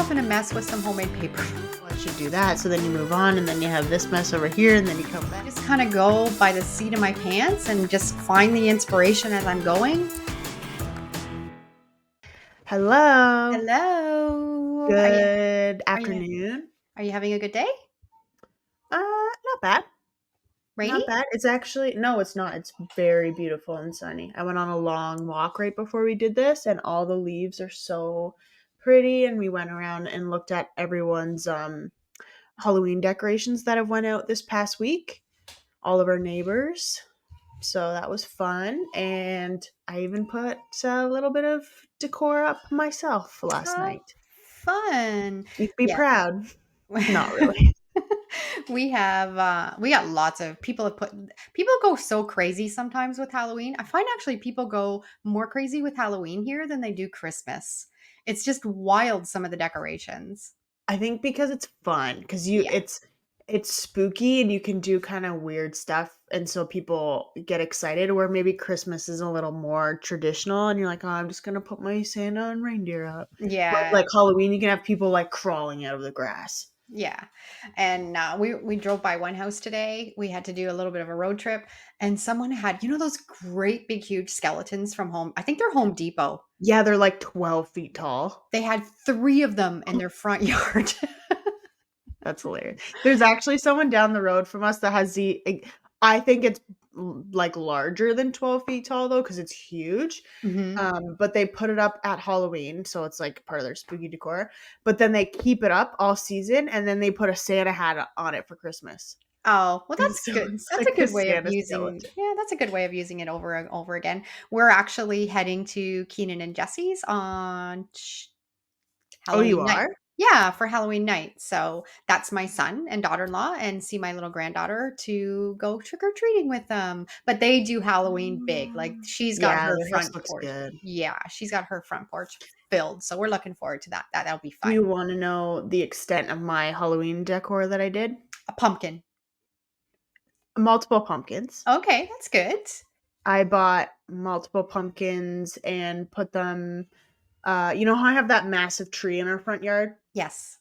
myself in a mess with some homemade paper. I should do that. So then you move on, and then you have this mess over here, and then you come back. Just kind of go by the seat of my pants and just find the inspiration as I'm going. Hello. Hello. Good Are you afternoon. are you having a good day? Not bad. Rainy? Not bad. It's actually, no, it's not. It's very beautiful and sunny. I went on a long walk right before we did this, and all the leaves are so pretty. And we went around and looked at everyone's Halloween decorations that have went out this past week. All of our neighbors. So that was fun. And I even put a little bit of decor up myself last Oh, night. fun. You can be Yeah. proud. Not really. We got lots of people go so crazy sometimes with Halloween. I find actually people go more crazy with Halloween here than they do Christmas. It's just wild, some of the decorations. I think because it's fun, because Yeah. it's spooky and you can do kind of weird stuff, and so people get excited. Where maybe Christmas is a little more traditional, and you're like, oh, I'm just gonna put my Santa and reindeer up. But Yeah. like Halloween, you can have people like crawling out of the grass. Yeah. And we drove by one house today. We had to do a little bit of a road trip, and someone had, those great big huge skeletons from home. I think they're Home Depot. Yeah, they're like 12 feet tall. They had 3 of them in their front yard. That's hilarious. There's actually someone down the road from us that has I think it's like larger than 12 feet tall though, because it's huge. Mhm. But they put it up at Halloween, so it's like part of their spooky decor. But then they keep it up all season, and then they put a Santa hat on it for Christmas. Oh, well, And that's so good. it's That's a like a good way of Santa using skeleton. yeah, that's a good way of using it over and over again. We're actually heading to Keenan and Jesse's on Oh, you Halloween night. are? Yeah, for Halloween night. So that's my son and daughter-in-law and see my little granddaughter to go trick-or-treating with them. But they do Halloween big. Like she's got Yeah, her their house front looks porch. good. Yeah, she's got her front porch filled. So we're looking forward to that. That'll be Do fun. you want to know the extent of my Halloween decor that I did? A pumpkin. Multiple pumpkins. Okay, that's good. I bought multiple pumpkins and put them. You know how I have that massive tree in our front yard? Yes.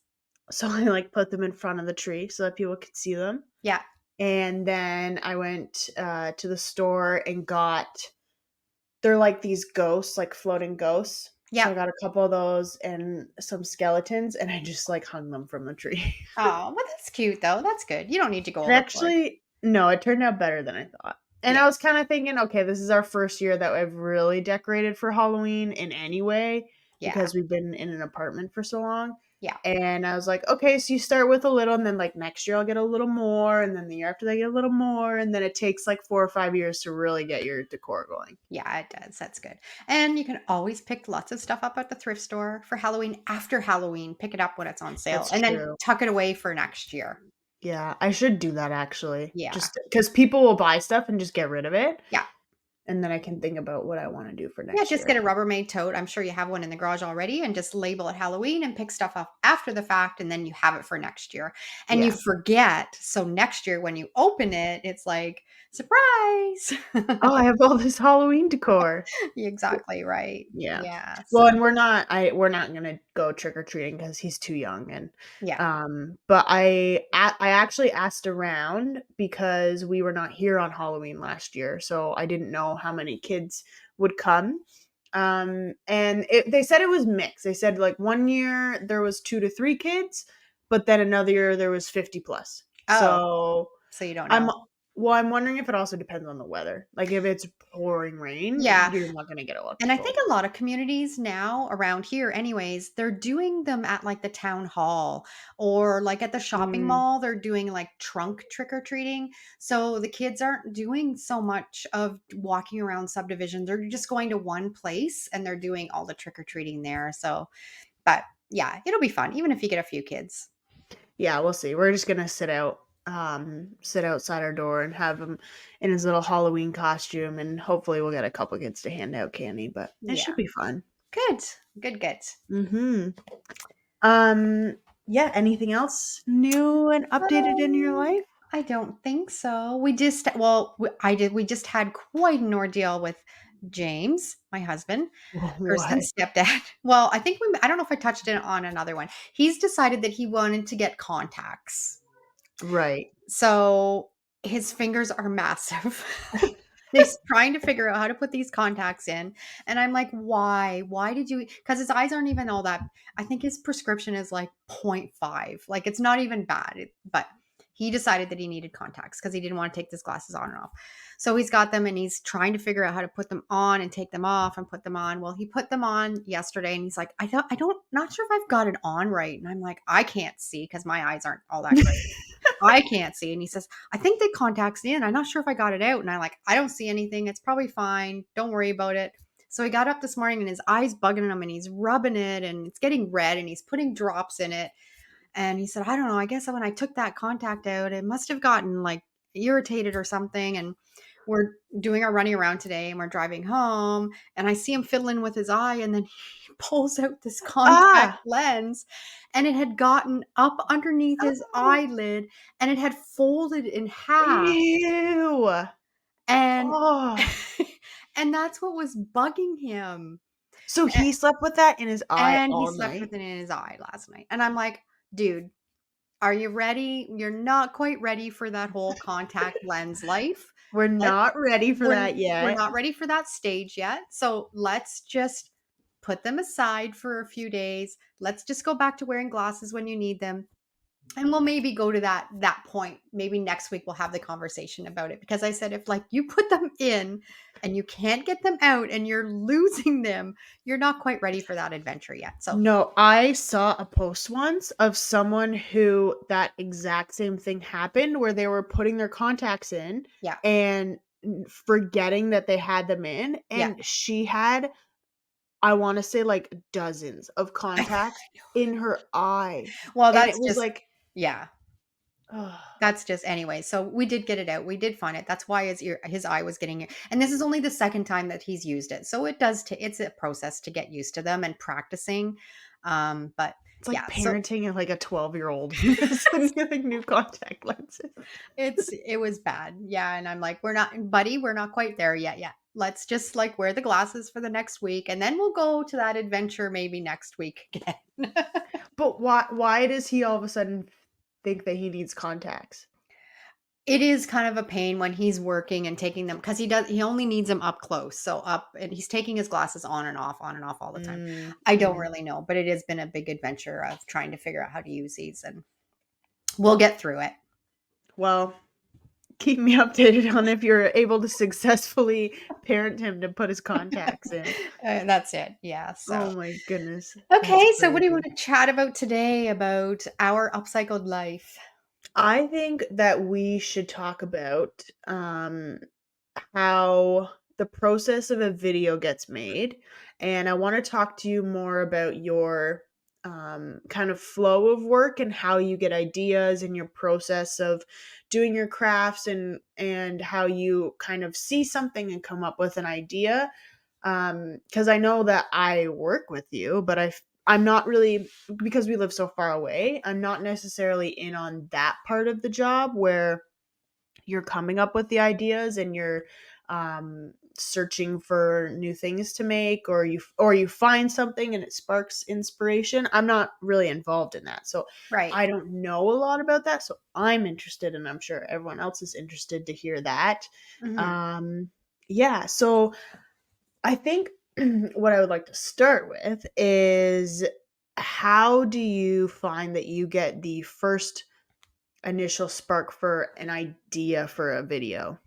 So I like put them in front of the tree so that people could see them. Yeah. And then I went to the store and they're like these ghosts, like floating ghosts. So Yeah. I got a couple of those and some skeletons, and I just like hung them from the tree. Oh, well, that's cute though. That's good. You don't need to go It overboard. actually, no, it turned out better than I thought. And Yeah. I was kind of thinking, okay, this is our first year that I've really decorated for Halloween in any way, Yeah. because we've been in an apartment for so long. Yeah. And I was like, okay, so you start with a little, and then like next year I'll get a little more, and then the year after that I get a little more, and then it takes like 4 or 5 years to really get your decor going. Yeah, it does. That's good. And you can always pick lots of stuff up at the thrift store for Halloween. After Halloween, pick it up when it's on sale That's and then true. tuck it away for next year. Yeah, I should do that actually. Yeah. Just because people will buy stuff and just get rid of it, Yeah. and then I can think about what I want to do for Yeah, next just year. get a Rubbermaid tote. I'm sure you have one in the garage already and just label it Halloween and pick stuff up after the fact and then you have it for next year. And you Yeah. forget. So next year when you open it, it's like, surprise. Oh, I have all this Halloween decor. Exactly right. Yeah. Yeah. Well, So, and we're not gonna go trick or treating because he's too young, and yeah. but I actually asked around because we were not here on Halloween last year, so I didn't know how many kids would come. And they said it was mixed. They said like one year there was 2 to 3 kids, but then another year there was 50 plus. Oh, So so you don't I'm know. well, I'm wondering if it also depends on the weather. Like if it's pouring rain, Yeah. you're not gonna get a lot of And I think people. a lot of communities now around here, anyways, they're doing them at like the town hall or like at the shopping Mm, mall. They're doing like trunk trick or treating. So the kids aren't doing so much of walking around subdivisions. They're just going to one place and they're doing all the trick or treating there. So, but yeah, it'll be fun, even if you get a few kids. yeah, we'll see. We're just gonna sit outside our door and have him in his little Halloween costume, and hopefully we'll get a couple kids to hand out candy, but it Yeah. should be fun. Good. Good, good. Mm-hmm. Um, yeah, anything else new and updated in your Um, life? I don't think so. We just well, I did. We just had quite an ordeal with James, my husband, What? Kirsten's stepdad. Well, I don't know if I touched it on another one. He's decided that he wanted to get contacts. Right. So his fingers are massive. He's trying to figure out how to put these contacts in. And I'm like, why? Why did you? Because his eyes aren't even all that. I think his prescription is like 0.5. Like it's not even bad. But he decided that he needed contacts because he didn't want to take his glasses on and off. So he's got them and he's trying to figure out how to put them on and take them off and put them on. Well, he put them on yesterday and he's like, not sure if I've got it on right. And I'm like, I can't see because my eyes aren't all that great. I can't see. And he says, I think the contact's in. I'm not sure if I got it out. And I'm like, I don't see anything. It's probably fine. Don't worry about it. So he got up this morning and his eyes bugging him and he's rubbing it and it's getting red and he's putting drops in it. And he said, I don't know. I guess when I took that contact out, it must have gotten like irritated or something. And we're doing our running around today and we're driving home. And I see him fiddling with his eye. And then he pulls out this contact Ah! lens and it had gotten up underneath his Oh, eyelid and it had folded in half. ew. And Oh. and that's what was bugging him. So he slept with that in his eye And he all slept night? with it in his eye last night. And I'm like, dude, are you ready? You're not quite ready for that whole contact lens life. We're Let's not ready for that we're yet. not ready for that stage yet. So let's just put them aside for a few days. Let's just go back to wearing glasses when you need them. And we'll maybe go to that point. Maybe next week we'll have the conversation about it. Because I said if like you put them in and you can't get them out and you're losing them, you're not quite ready for that adventure yet. So No, I saw a post once of someone who that exact same thing happened where they were putting their contacts in yeah. and forgetting that they had them in, Yeah. and she had, I wanna say, like, dozens of contacts in her eye, Well, and it that's was just like, yeah. ugh. That's just anyway. So we did get it out. We did find it. That's why his eye was getting it. And this is only the second time that he's used it. So it's a process to get used to them and practicing. But It's yeah, like so parenting a, like, a 12-year-old who is getting new contact lenses. it was bad. Yeah. And I'm like, we're not quite there yet. Yet. Let's just like wear the glasses for the next week and then we'll go to that adventure maybe next week again. But why does he all of a sudden think that he needs contacts? It is kind of a pain when he's working and taking them because he only needs them up close. So up and he's taking his glasses on and off all the time. Mm, I don't mhm. really know, but it has been a big adventure of trying to figure out how to use these and we'll get through it. Well, keep me updated on if you're able to successfully parent him to put his contacts in. That's it. Yeah. Oh So, my goodness. That's okay. So, what do you want crazy. to chat about today about our upcycled life? I think that we should talk about how the process of a video gets made. And I want to talk to you more about your kind of flow of work and how you get ideas and your process of doing your crafts, and how you kind of see something and come up with an idea. Because I know that I work with you, but I'm not really, because we live so far away, I'm not necessarily in on that part of the job where you're coming up with the ideas and you're searching for new things to make, or you find something and it sparks inspiration. I'm not really involved in that, so Right. I don't know a lot about that. So I'm interested, and I'm sure everyone else is interested to hear that. Hmm. um yeah, so I think what I would like to start with is, how do you find that you get the first initial spark for an idea for a video?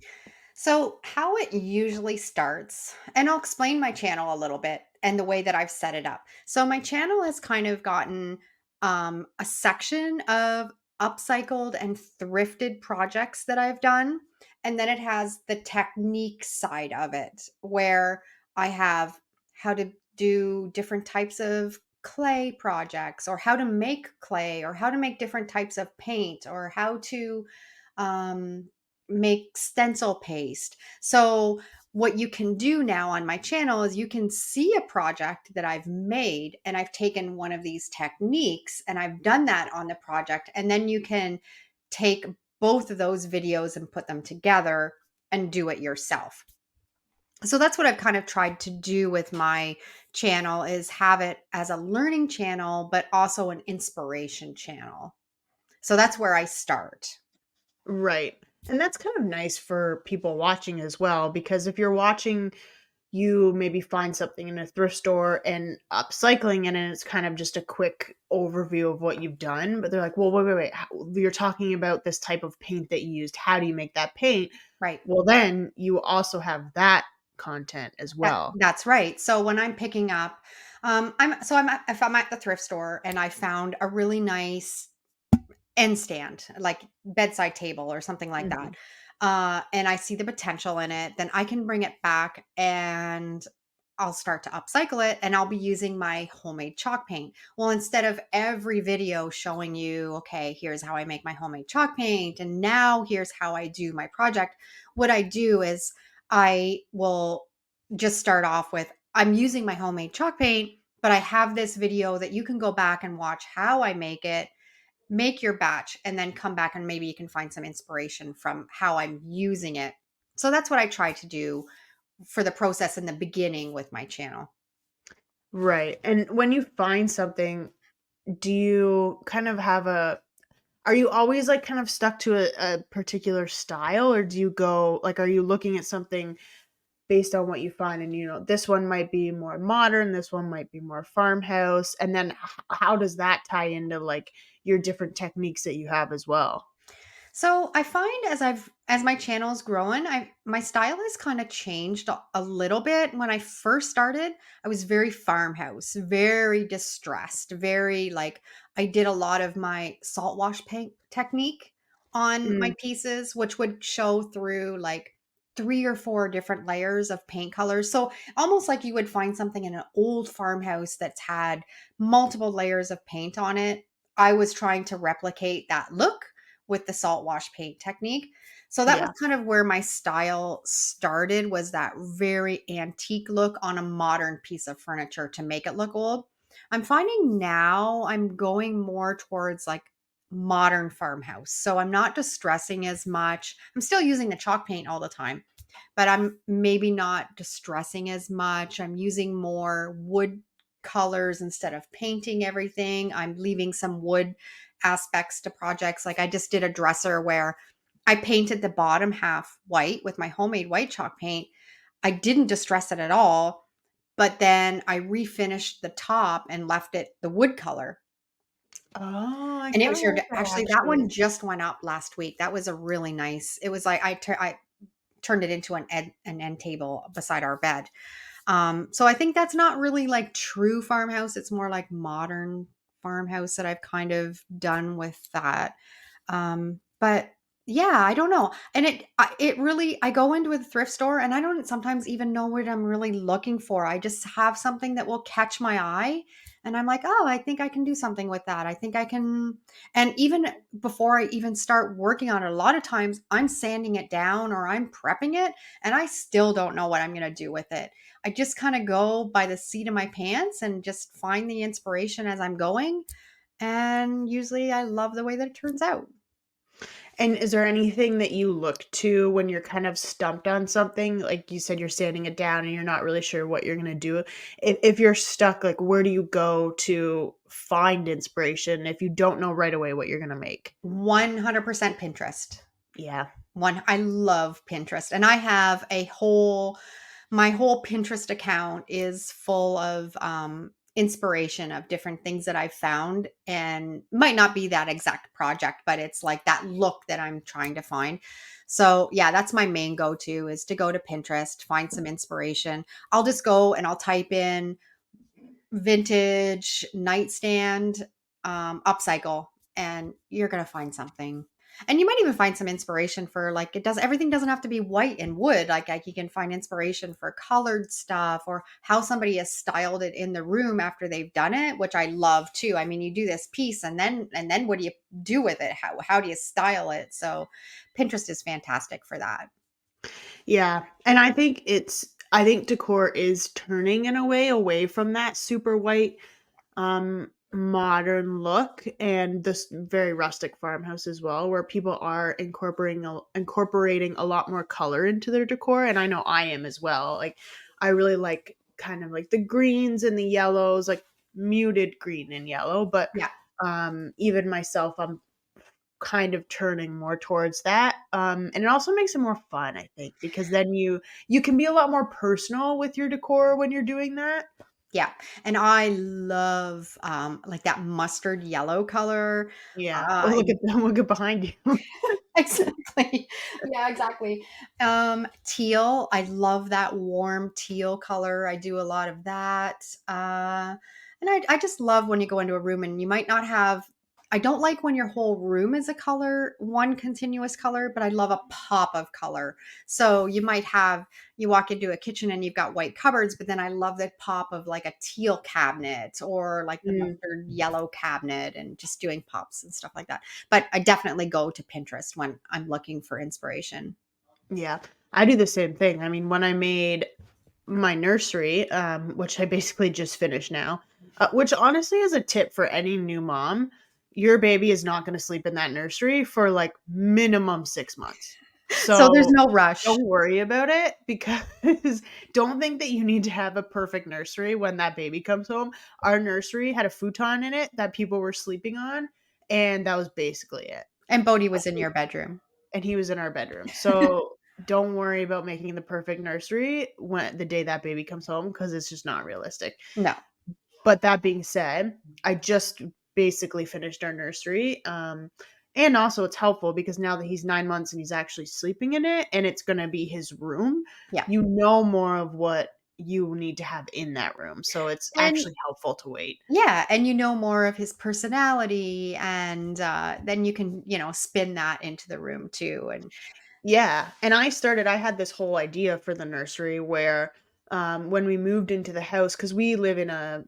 So, how it usually starts, and I'll explain my channel a little bit and the way that I've set it up. So, my channel has kind of gotten a section of upcycled and thrifted projects that I've done. And then it has the technique side of it, where I have how to do different types of clay projects, or how to make clay, or how to make different types of paint, or how to um, make stencil paste. So what you can do now on my channel is you can see a project that I've made and I've taken one of these techniques and I've done that on the project, and then you can take both of those videos and put them together and do it yourself. So that's what I've kind of tried to do with my channel, is have it as a learning channel, but also an inspiration channel. So that's where I start. Right. And that's kind of nice for people watching as well, because if you're watching, you maybe find something in a thrift store and upcycling it, and it's kind of just a quick overview of what you've done. But they're like, well, wait. You're talking about this type of paint that you used. How do you make that paint? Right. Well, then you also have that content as well. That's right. So when I'm picking up, if I'm at the thrift store and I found a really nice end stand, like bedside table or something like Mhm. that, and I see the potential in it, then I can bring it back and I'll start to upcycle it, and I'll be using my homemade chalk paint. Well, instead of every video showing you, okay, here's how I make my homemade chalk paint, and now here's how I do my project, what I do is I will just start off with, I'm using my homemade chalk paint, but I have this video that you can go back and watch how I make your batch, and then come back and maybe you can find some inspiration from how I'm using it. So that's what I try to do for the process in the beginning with my channel. Right. And when you find something, do you kind of have a are you always like kind of stuck to a particular style, or do you go like are you looking at something based on what you find, and this one might be more modern, this one might be more farmhouse, and then how does that tie into like your different techniques that you have as well? So I find as my channel's growing, I my style has kind of changed a little bit. When I first started, I was very farmhouse, very distressed, very like, I did a lot of my salt wash paint technique on my Mm, pieces, which would show through like 3 or 4 different layers of paint colors. So almost like you would find something in an old farmhouse that's had multiple layers of paint on it. I was trying to replicate that look with the salt wash paint technique. So that was yeah. kind of where my style started, was that very antique look on a modern piece of furniture to make it look old. I'm finding now I'm going more towards like modern farmhouse. So I'm not distressing as much. I'm still using the chalk paint all the time, but I'm maybe not distressing as much. I'm using more wood colors instead of painting everything. I'm leaving some wood aspects to projects. Like I just did a dresser where I painted the bottom half white with my homemade white chalk paint. I didn't distress it at all, but then I refinished the top and left it the wood color. Oh, I And it kind was of sure like that actually, that actually. one just went up last week. That was a really nice, it was like I turned it into an end table beside our bed. So I think that's not really like true farmhouse. It's more like modern farmhouse that I've kind of done with that. But yeah, I don't know. And it really, I go into a thrift store and I don't sometimes even know what I'm really looking for. I just have something that will catch my eye and I'm like, "Oh, I think I can do something with that. I think I can." And even before I even start working on it, a lot of times I'm sanding it down or I'm prepping it and I still don't know what I'm going to do with it. I just kind of go by the seat of my pants and just find the inspiration as I'm going. And usually I love the way that it turns out. And is there anything that you look to when you're kind of stumped on something? Like you said, you're sanding it down and you're not really sure what you're going to do. If you're stuck, like where do you go to find inspiration if you don't know right away what you're going to make? 100% Pinterest. Yeah. I love Pinterest and I have my whole Pinterest account is full of inspiration of different things that I've found, and might not be that exact project, but it's like that look that I'm trying to find. So, yeah, that's my main go-to, is to go to Pinterest, find some inspiration. I'll just go and I'll type in vintage nightstand, upcycle, and you're gonna find something. And you might even find some inspiration for like, everything doesn't have to be white and wood. Like you can find inspiration for colored stuff or how somebody has styled it in the room after they've done it, which I love too. I mean, you do this piece and then what do you do with it? How do you style it? So Pinterest is fantastic for that. Yeah. And I think decor is turning in a way away from that super white modern look and this very rustic farmhouse as well, where people are incorporating a lot more color into their decor, and I know I am as well. Like, I really like kind of like the greens and the yellows, like muted green and yellow, but Yeah. even myself, I'm kind of turning more towards that. And it also makes it more fun, I think, because then you can be a lot more personal with your decor when you're doing that. Yeah, and I love, like, that mustard yellow color. Yeah. Oh, Uh, look at look at behind you. exactly. Yeah, exactly. Teal, I love that warm teal color. I do a lot of that. And I just love when you go into a room and you might not have I don't like when your whole room is a color, one continuous color, but I love a pop of color. So you might have you walk into a kitchen and you've got white cupboards, but then I love the pop of like a teal cabinet or like the Mm, mustard yellow cabinet and just doing pops and stuff like that. But I definitely go to Pinterest when I'm looking for inspiration. yeah. I do the same thing. I mean, when I made my nursery, which I basically just finished now, which honestly is a tip for any new mom. Your baby is not going to sleep in that nursery for like minimum 6 months. So there's So no rush. don't worry about it because don't think that you need to have a perfect nursery when that baby comes home. Our nursery had a futon in it that people were sleeping on, and that was basically it. And Bodhi was in your bedroom. And he was in our bedroom. So don't worry about making the perfect nursery when the day that baby comes home because it's just not realistic. No. But that being said, I just basically finished our nursery. And also, it's helpful because now that he's 9 months and he's actually sleeping in it and it's going to be his room, Yeah. you know more of what you need to have in that room. So it's And actually helpful to wait. yeah, and you know more of his personality and then you can, spin that into the room too. And Yeah, and I had this whole idea for the nursery where, when we moved into the house, because we live in a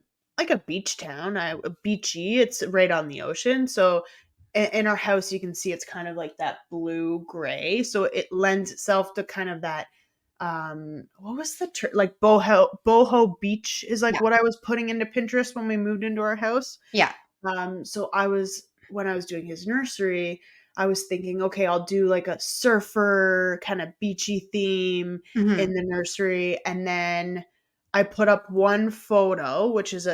beach town, a beachy, it's right on the ocean, so in our house, you can see it's kind of like that blue-gray, so it lends itself to kind of that, what was the like boho beach is like yeah. what I was putting into Pinterest when we moved into our house. Yeah. So I was when I was doing his nursery, I was thinking, okay, I'll do like a surfer kind of beachy theme Mhm. in the nursery. And then I put up one photo, which is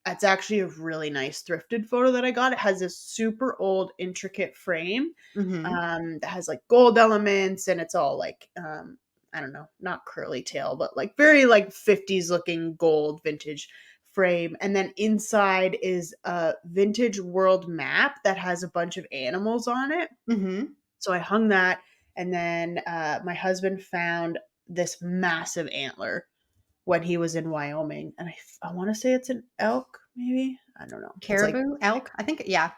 it's actually a really nice thrifted photo that I got. It has this super old, intricate frame Mhm. that has like gold elements and it's all like, I don't know, not curly tail, but like very like 50s looking gold vintage frame. And then inside is a vintage world map that has a bunch of animals on it. Mhm. So I hung that. And then my husband found this massive antler when he was in Wyoming. And I want to say it's an elk, maybe. I don't know. It's like, Caribou, elk, I think yeah.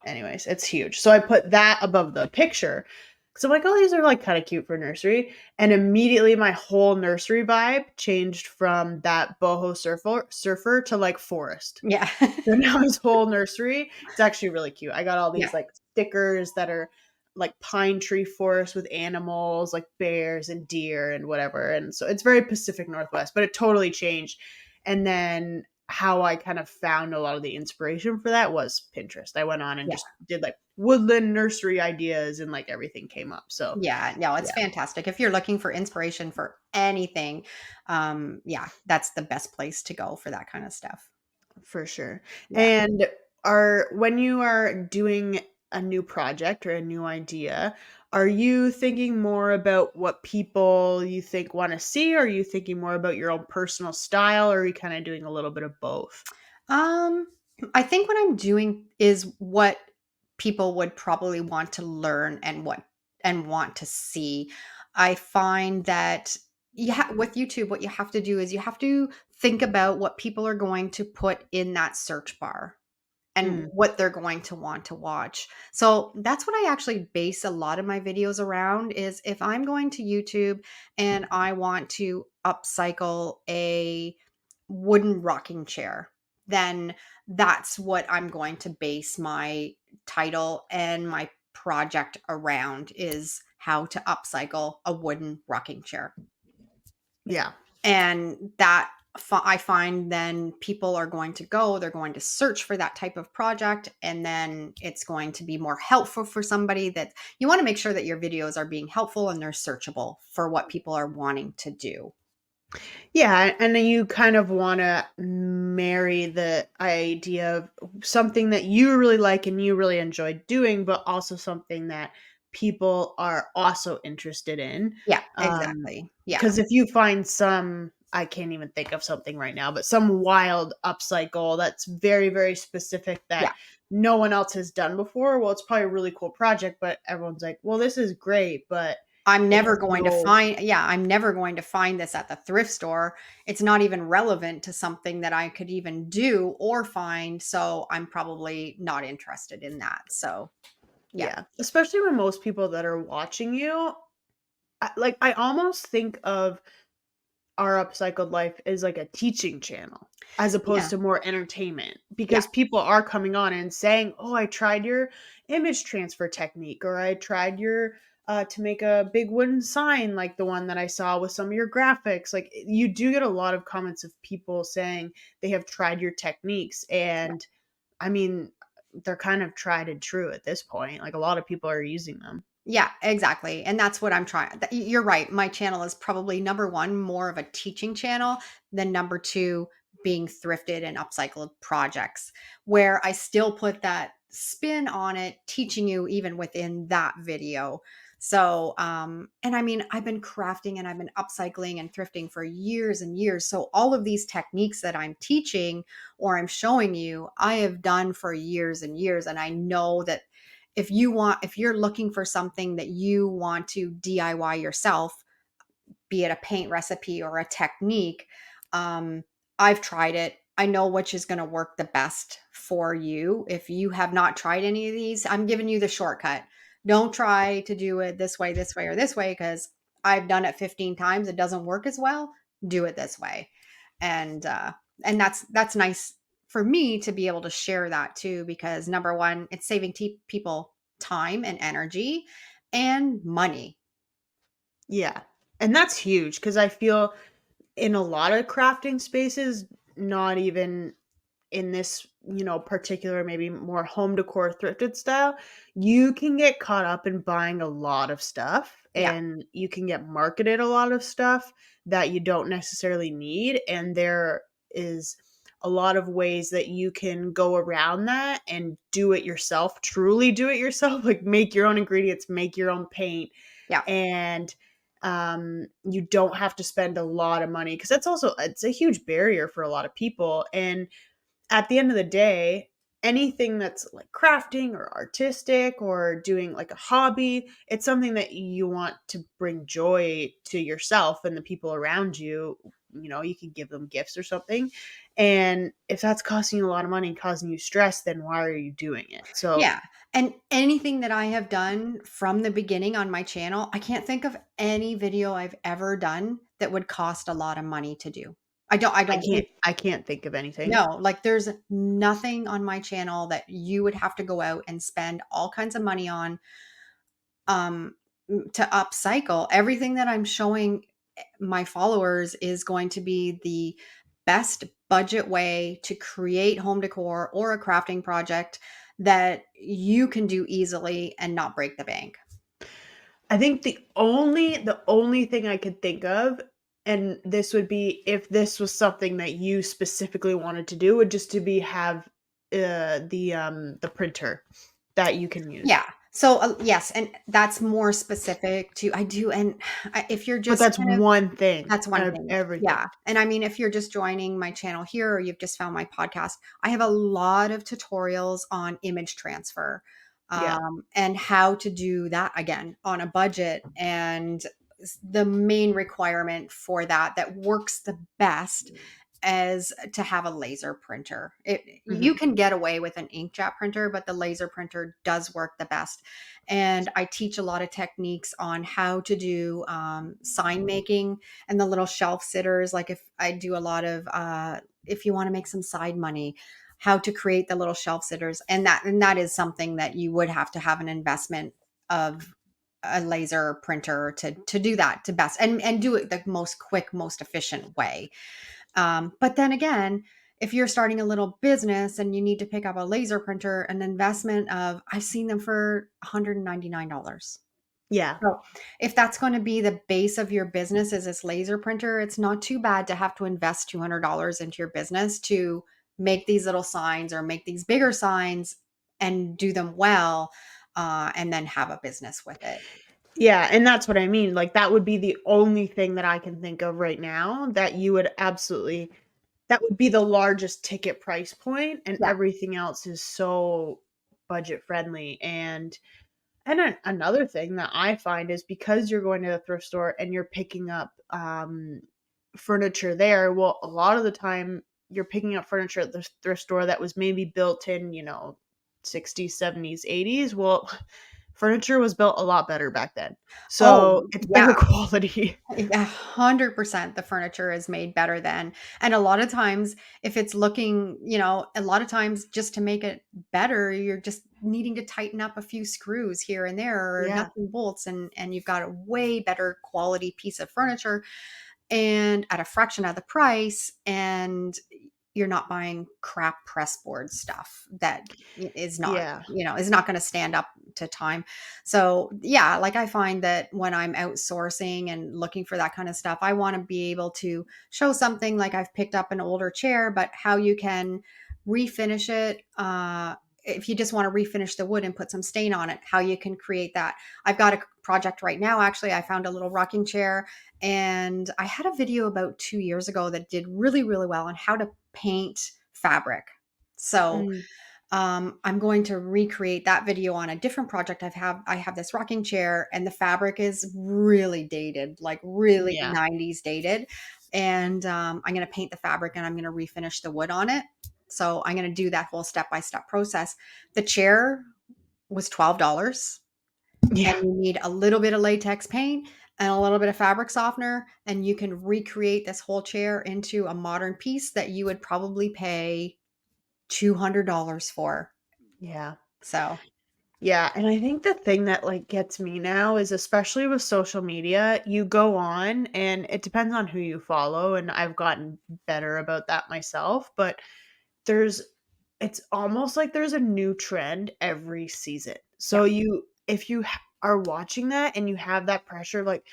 anyways, it's huge. So I put that above the picture. So I'm like, oh, these are like kind of cute for nursery. And immediately my whole nursery vibe changed from that boho surfer to like forest. Yeah. So now his whole nursery, it's actually really cute. I got all Yeah. these like stickers that are like pine tree forest with animals like bears and deer and whatever. And so it's very Pacific Northwest, but it totally changed. And then how I kind of found a lot of the inspiration for that was Pinterest. I went on and Yeah. just did like woodland nursery ideas and like everything came up. So Yeah, no, it's yeah, fantastic. If you're looking for inspiration for anything, yeah, that's the best place to go for that kind of stuff. for sure. Yeah. And are when you are doing a new project or a new idea, are you thinking more about what people you think want to see, or are you thinking more about your own personal style, or are you kind of doing a little bit of both? Um, I think what I'm doing is what people would probably want to learn and want to see. I find that with YouTube, what you have to do is you have to think about what people are going to put in that search bar and Mm, what they're going to want to watch. So that's what I actually base a lot of my videos around is if I'm going to YouTube and I want to upcycle a wooden rocking chair, then that's what I'm going to base my title and my project around is how to upcycle a wooden rocking chair. yeah. And that I find then people are going to go, they're going to search for that type of project, and then it's going to be more helpful for somebody. That you want to make sure that your videos are being helpful and they're searchable for what people are wanting to do. Yeah, and then you kind of wanna marry the idea of something that you really like and you really enjoy doing, but also something that people are also interested in. Yeah, Um, exactly. Yeah. Because if you find some, I can't even think of something right now, but some wild upcycle that's very, very specific that Yeah. no one else has done before, well, it's probably a really cool project, but everyone's like, "Well, this is great," but it has no. I'm never going to find this at the thrift store. It's not even relevant to something that I could even do or find, so I'm probably not interested in that. So, yeah. Yeah, especially when most people that are watching you, I almost think of our upcycled life as like a teaching channel as opposed Yeah. to more entertainment Yeah. because people are coming on and saying, "Oh, I tried your image transfer technique," or "I tried your to make a big wooden sign like the one that I saw with some of your graphics." Like you do get a lot of comments of people saying they have tried your techniques, and I mean, they're kind of tried and true at this point. Like a lot of people are using them. Yeah, exactly, and that's what I'm trying you're right, my channel is probably number 1 more of a teaching channel than number 2 being thrifted and upcycled projects, where I still put that spin on it, teaching you even within that video. So, and I mean, I've been crafting and I've been upcycling and thrifting for years and years, so all of these techniques that I'm teaching or I'm showing you, I have done for years and years, and I know that if you're looking for something that you want to DIY yourself, be it a paint recipe or a technique, um, I've tried it. I know which is going to work the best for you. If you have not tried any of these, I'm giving you the shortcut. Don't try to do it this way, or this way, because I've done it 15 times. It doesn't work as well. Do it this way. And that's nice for me to be able to share that too, because number one, it's saving people time and energy and money. Yeah. And that's huge because I feel in a lot of crafting spaces, not even in this, particular, maybe more home decor thrifted style, you can get caught up in buying a lot of stuff Yeah. and you can get marketed a lot of stuff that you don't necessarily need. And there is a lot of ways that you can go around that and do it yourself, truly do it yourself, like make your own ingredients, make your own paint, Yeah. and you don't have to spend a lot of money because it's a huge barrier for a lot of people. And at the end of the day, anything that's like crafting or artistic or doing like a hobby, it's something that you want to bring joy to yourself and the people around you. You can give them gifts or something. And if that's costing you a lot of money and causing you stress, then why are you doing it? So Yeah, and anything that I have done from the beginning on my channel, I can't think of any video I've ever done that would cost a lot of money to do. I I don't can't think I can't think of anything. no, like there's nothing on my channel that you would have to go out and spend all kinds of money on to upcycle. Everything that I'm showing my followers is going to be the best budget way to create home decor or a crafting project that you can do easily and not break the bank. I think the only thing I could think of, and this would be if this was something that you specifically wanted to do, would just to be have the printer that you can use. Yeah. So yes, and that's more specific to I do and if you're But just that's kind of one thing that's one of thing. Yeah, everything. and I mean, if you're just joining my channel here or you've just found my podcast, I have a lot of tutorials on image transfer, Yeah. and how to do that again on a budget. And the main requirement for that works the best as to have a laser printer. You Mhm. can get away with an inkjet printer, but the laser printer does work the best. And I teach a lot of techniques on how to do sign making and the little shelf sitters. Like if I do a lot of if you want to make some side money, how to create the little shelf sitters, and that is something that you would have to have an investment of a laser printer to do that to best and do it the most quick, most efficient way. But then again, if you're starting a little business and you need to pick up a laser printer, an investment of, I've seen them for $199. Yeah. So if that's going to be the base of your business is this laser printer, it's not too bad to have to invest $200 into your business to make these little signs or make these bigger signs and do them well, and then have a business with it. Yeah, and that's what I mean, like, that would be the only thing that I can think of right now that you would absolutely that would be the largest ticket price point, and Yeah. everything else is so budget friendly, and another thing that I find is because you're going to the thrift store and you're picking up, furniture there, well, a lot of the time, you're picking up furniture at the thrift store that was maybe built in, 60s, 70s, 80s. Well, furniture was built a lot better back then. So, Oh, it's yeah. better quality. 100% the furniture is made better then. And a lot of times, if it's looking, a lot of times just to make it better, you're just needing to tighten up a few screws here and there or Yeah. nuts and bolts, and you've got a way better quality piece of furniture and at a fraction of the price, and you're not buying crap pressboard stuff that is not Yeah. is not going to stand up to time. So yeah, like I find that when I'm outsourcing and looking for that kind of stuff, I want to be able to show something like I've picked up an older chair, but how you can refinish it, if you just want to refinish the wood and put some stain on it, how you can create that. I've got a project right now. Actually, I found a little rocking chair, and I had a video about 2 years ago that did really, really well on how to paint fabric. So Mm, I'm going to recreate that video on a different project. I have this rocking chair, and the fabric is really dated, like really yeah. 90s dated. And I'm going to paint the fabric and I'm going to refinish the wood on it. So I'm going to do that whole step by step process. The chair was $12, and Yeah. you need a little bit of latex paint and a little bit of fabric softener, and you can recreate this whole chair into a modern piece that you would probably pay $200 for. Yeah. So, Yeah, and I think the thing that, like, gets me now is especially with social media, you go on and it depends on who you follow, and I've gotten better about that myself, but there's it's almost like there's a new trend every season. yeah. So you if you are watching that and you have that pressure of like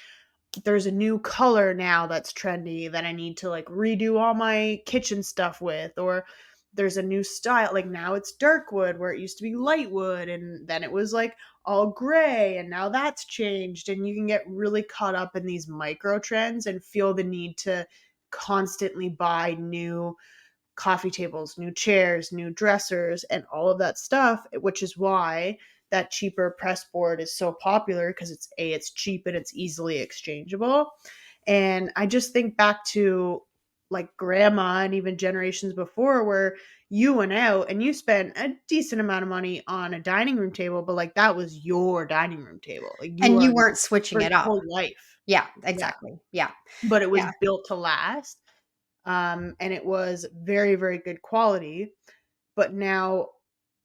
there's a new color now that's trendy that I need to like redo all my kitchen stuff with, or there's a new style. Like now it's dark wood where it used to be light wood, and then it was like all gray, and now that's changed. And you can get really caught up in these micro trends and feel the need to constantly buy new coffee tables, new chairs, new dressers, and all of that stuff, which is why that cheaper press board is so popular because it's cheap and it's easily exchangeable. And I just think back to like grandma and even generations before where you went out and you spent a decent amount of money on a dining room table, but like that was your dining room table. Like you And you are weren't switching for it your up. whole life. Yeah, Yeah. exactly. Yeah. But it was Yeah. built to last, and it was very, very good quality. But now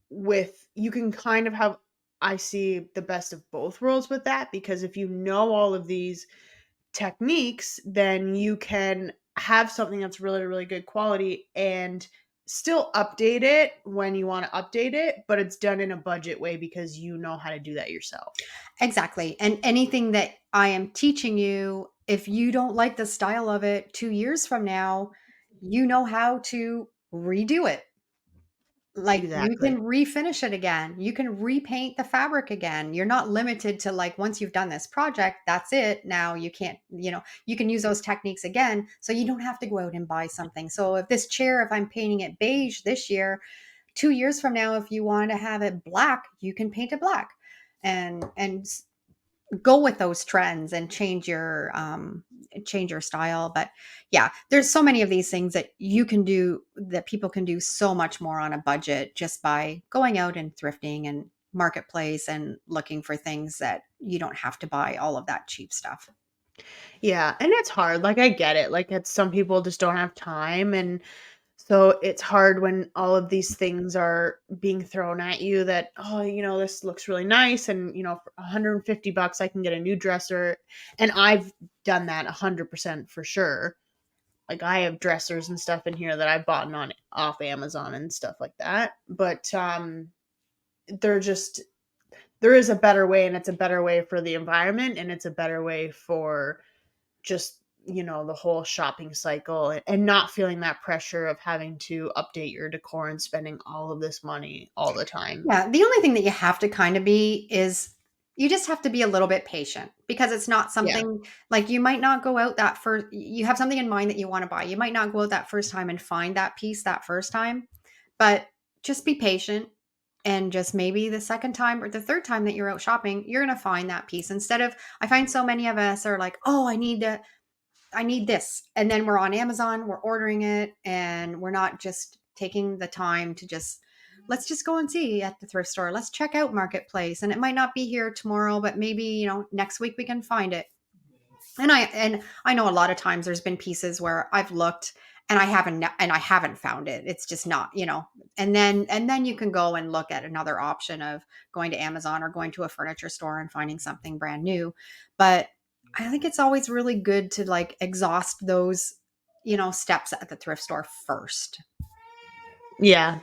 with you can kind of have I see the best of both worlds with that because if you know all of these techniques, then you can have something that's really, really good quality and still update it when you want to update it, but it's done in a budget way because you know how to do that yourself. Exactly. And anything that I am teaching you, if you don't like the style of it 2 years from now, you know how to redo it. Like, you Exactly. can refinish it again. You can repaint the fabric again. You're not limited to, like, once you've done this project, that's it. Now you can't, you can use those techniques again, so you don't have to go out and buy something. So if this chair, if I'm painting it beige this year, 2 years from now, if you want to have it black, you can paint it black. And go with those trends and change your style. But yeah, there's so many of these things that you can do, that people can do so much more on a budget just by going out and thrifting and marketplace and looking for things that you don't have to buy all of that cheap stuff. Yeah, and it's hard. Like I get it. Like it's some people just don't have time and so it's hard when all of these things are being thrown at you that, oh, this looks really nice. And, for $150, I can get a new dresser. And I've done that 100% for sure. like I have dressers and stuff in here that I bought on off Amazon and stuff like that. But they're just there is a better way, and it's a better way for the environment, and it's a better way for just the whole shopping cycle, and not feeling that pressure of having to update your decor and spending all of this money all the time. Yeah, the only thing that you have to kind of be is you just have to be a little bit patient because it's not Yeah. something like you might not go out that first you have something in mind that you want to buy. You might not go out that first time and find that piece that first time, but just be patient and just maybe the second time or the third time that you're out shopping, you're going to find that piece instead of I find so many of us are like, "Oh, I need this." And then we're on Amazon, we're ordering it, and we're not just taking the time to just let's just go and see at the thrift store. Let's check out marketplace. And it might not be here tomorrow, but maybe, next week we can find it. And I know a lot of times there's been pieces where I've looked and I haven't found it. It's just not, and then you can go and look at another option of going to Amazon or going to a furniture store and finding something brand new. But I think it's always really good to like exhaust those, steps at the thrift store first. Yeah.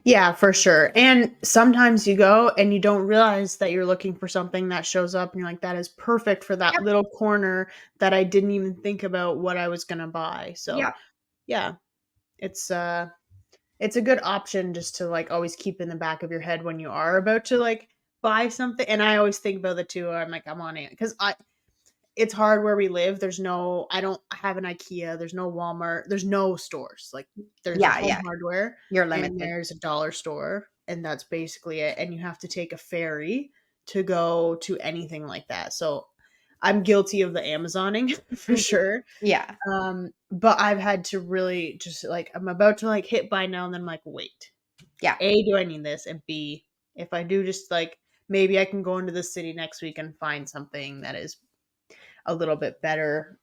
Yeah, for sure. And sometimes you go and you don't realize that you're looking for something that shows up and you're like, that is perfect for that Yep. little corner that I didn't even think about what I was gonna buy. So Yep. yeah, it's a good option just to like always keep in the back of your head when you are about to like buy something. And I always think about the two. I'm like, I'm on it because I it's hard where we live. I don't have an IKEA. There's no Walmart. There's no stores. Like there's a Yeah. Home Yeah. Hardware You're and limited. there's a dollar store, and that's basically it. And you have to take a ferry to go to anything like that. So I'm guilty of the Amazoning for Mhm. sure. Yeah. But I've had to really just like I'm about to like hit buy now, and then I'm like, wait, Yeah. A, do I need this? And B, if I do, just like maybe I can go into the city next week and find something that is a little bit better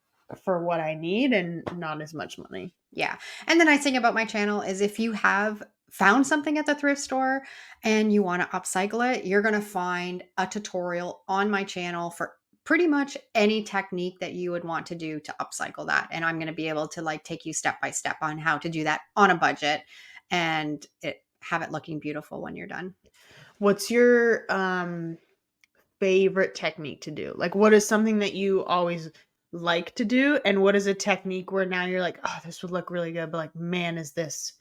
for what I need and not as much money. Yeah. And the nice thing about my channel is if you have found something at the thrift store and you want to upcycle it, you're going to find a tutorial on my channel for pretty much any technique that you would want to do to upcycle that. And I'm going to be able to like take you step by step on how to do that on a budget and have it looking beautiful when you're done. What's your favorite technique to do? Like what is something that you always like to do, and what is a technique where now you're like, oh, this would look really good, but like, man, is this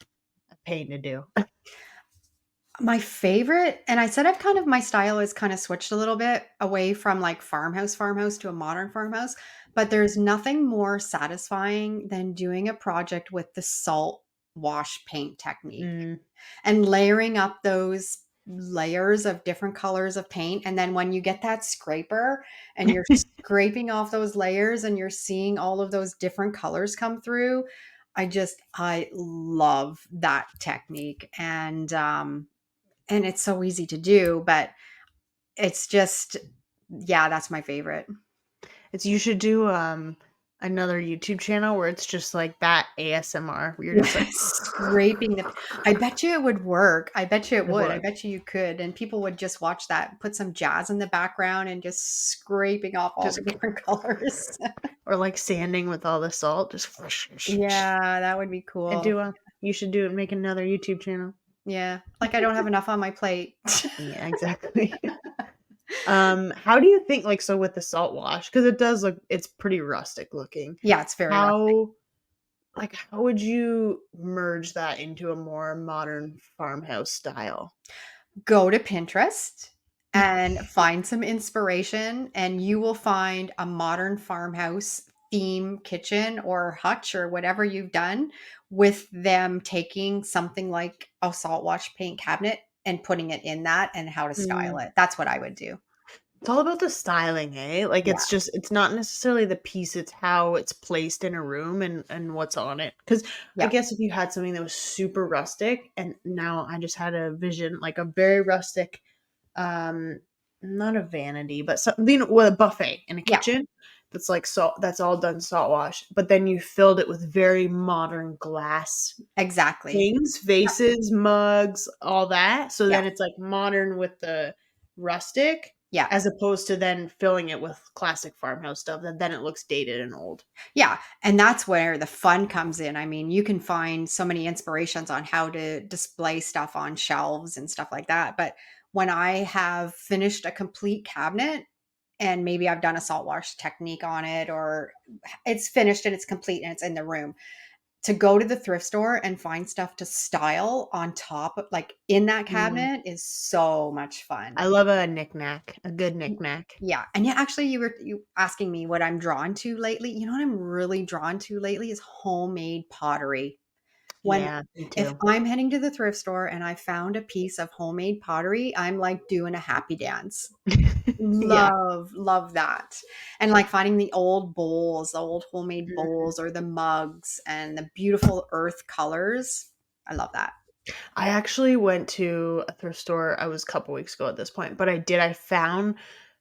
a pain to do? My favorite, and I said I've kind of my style is kind of switched a little bit away from like farmhouse to a modern farmhouse, but there's nothing more satisfying than doing a project with the salt wash paint technique Mm. and layering up those layers of different colors of paint. And then when you get that scraper and you're scraping off those layers and you're seeing all of those different colors come through, I love that technique. And it's so easy to do, but it's just yeah, that's my favorite. It's you should do another YouTube channel where it's just like that ASMR where you're just Yeah, like scraping the I bet you it would work. I bet you it it would. I would. bet you could, and people would just watch that, put some jazz in the background and just scraping off all Just the different colors. or like sanding with all the salt, just Yeah, that would be and cool. do a you should do it, make another YouTube channel. Yeah, like I don't have enough on my plate. Yeah, exactly. How do you think like so with the salt wash? Because it does look it's pretty rustic looking. Yeah, it's very rustic. How how would you merge that into a more modern farmhouse style? Go to Pinterest and find some inspiration, and you will find a modern farmhouse theme kitchen or hutch or whatever you've done with them taking something like a salt wash paint cabinet and putting it in that and how to style Mm. it. That's what I would do. It's all about the styling, eh? Like Yeah. it's not necessarily the piece, it's how it's placed in a room and what's on it. Because I Yeah. guess if you had something that was super rustic, and now I just had a vision, like a very rustic, um, not a vanity, but something with a buffet in a Yeah. kitchen that's like salt, that's all done salt wash, but then you filled it with very modern glass Exactly. things, vases, mugs, all that. So Yeah. then it's like modern with the rustic. Yeah. as opposed to then filling it with classic farmhouse stuff that then it looks dated and old. Yeah, and that's where the fun comes in. I mean, you can find so many inspirations on how to display stuff on shelves and stuff like that, but when I have finished a complete cabinet and maybe I've done a salt wash technique on it, or it's finished and it's complete and it's in the room, to go to the thrift store and find stuff to style on top of, like, in that Mm. cabinet is so much fun. I love a knickknack, a good knickknack. Yeah, and yeah, actually, you asking me what I'm drawn to lately. You know what I'm really drawn to lately is homemade pottery. When Yeah, me if too. I'm heading to the thrift store and I found a piece of homemade pottery, I'm like doing a happy dance. Yeah. Love that. And like finding the old bowls, the old homemade Mm. bowls or the mugs and the beautiful earth colors. I love that. I actually went to a thrift store, I was a couple weeks ago at this point, but I found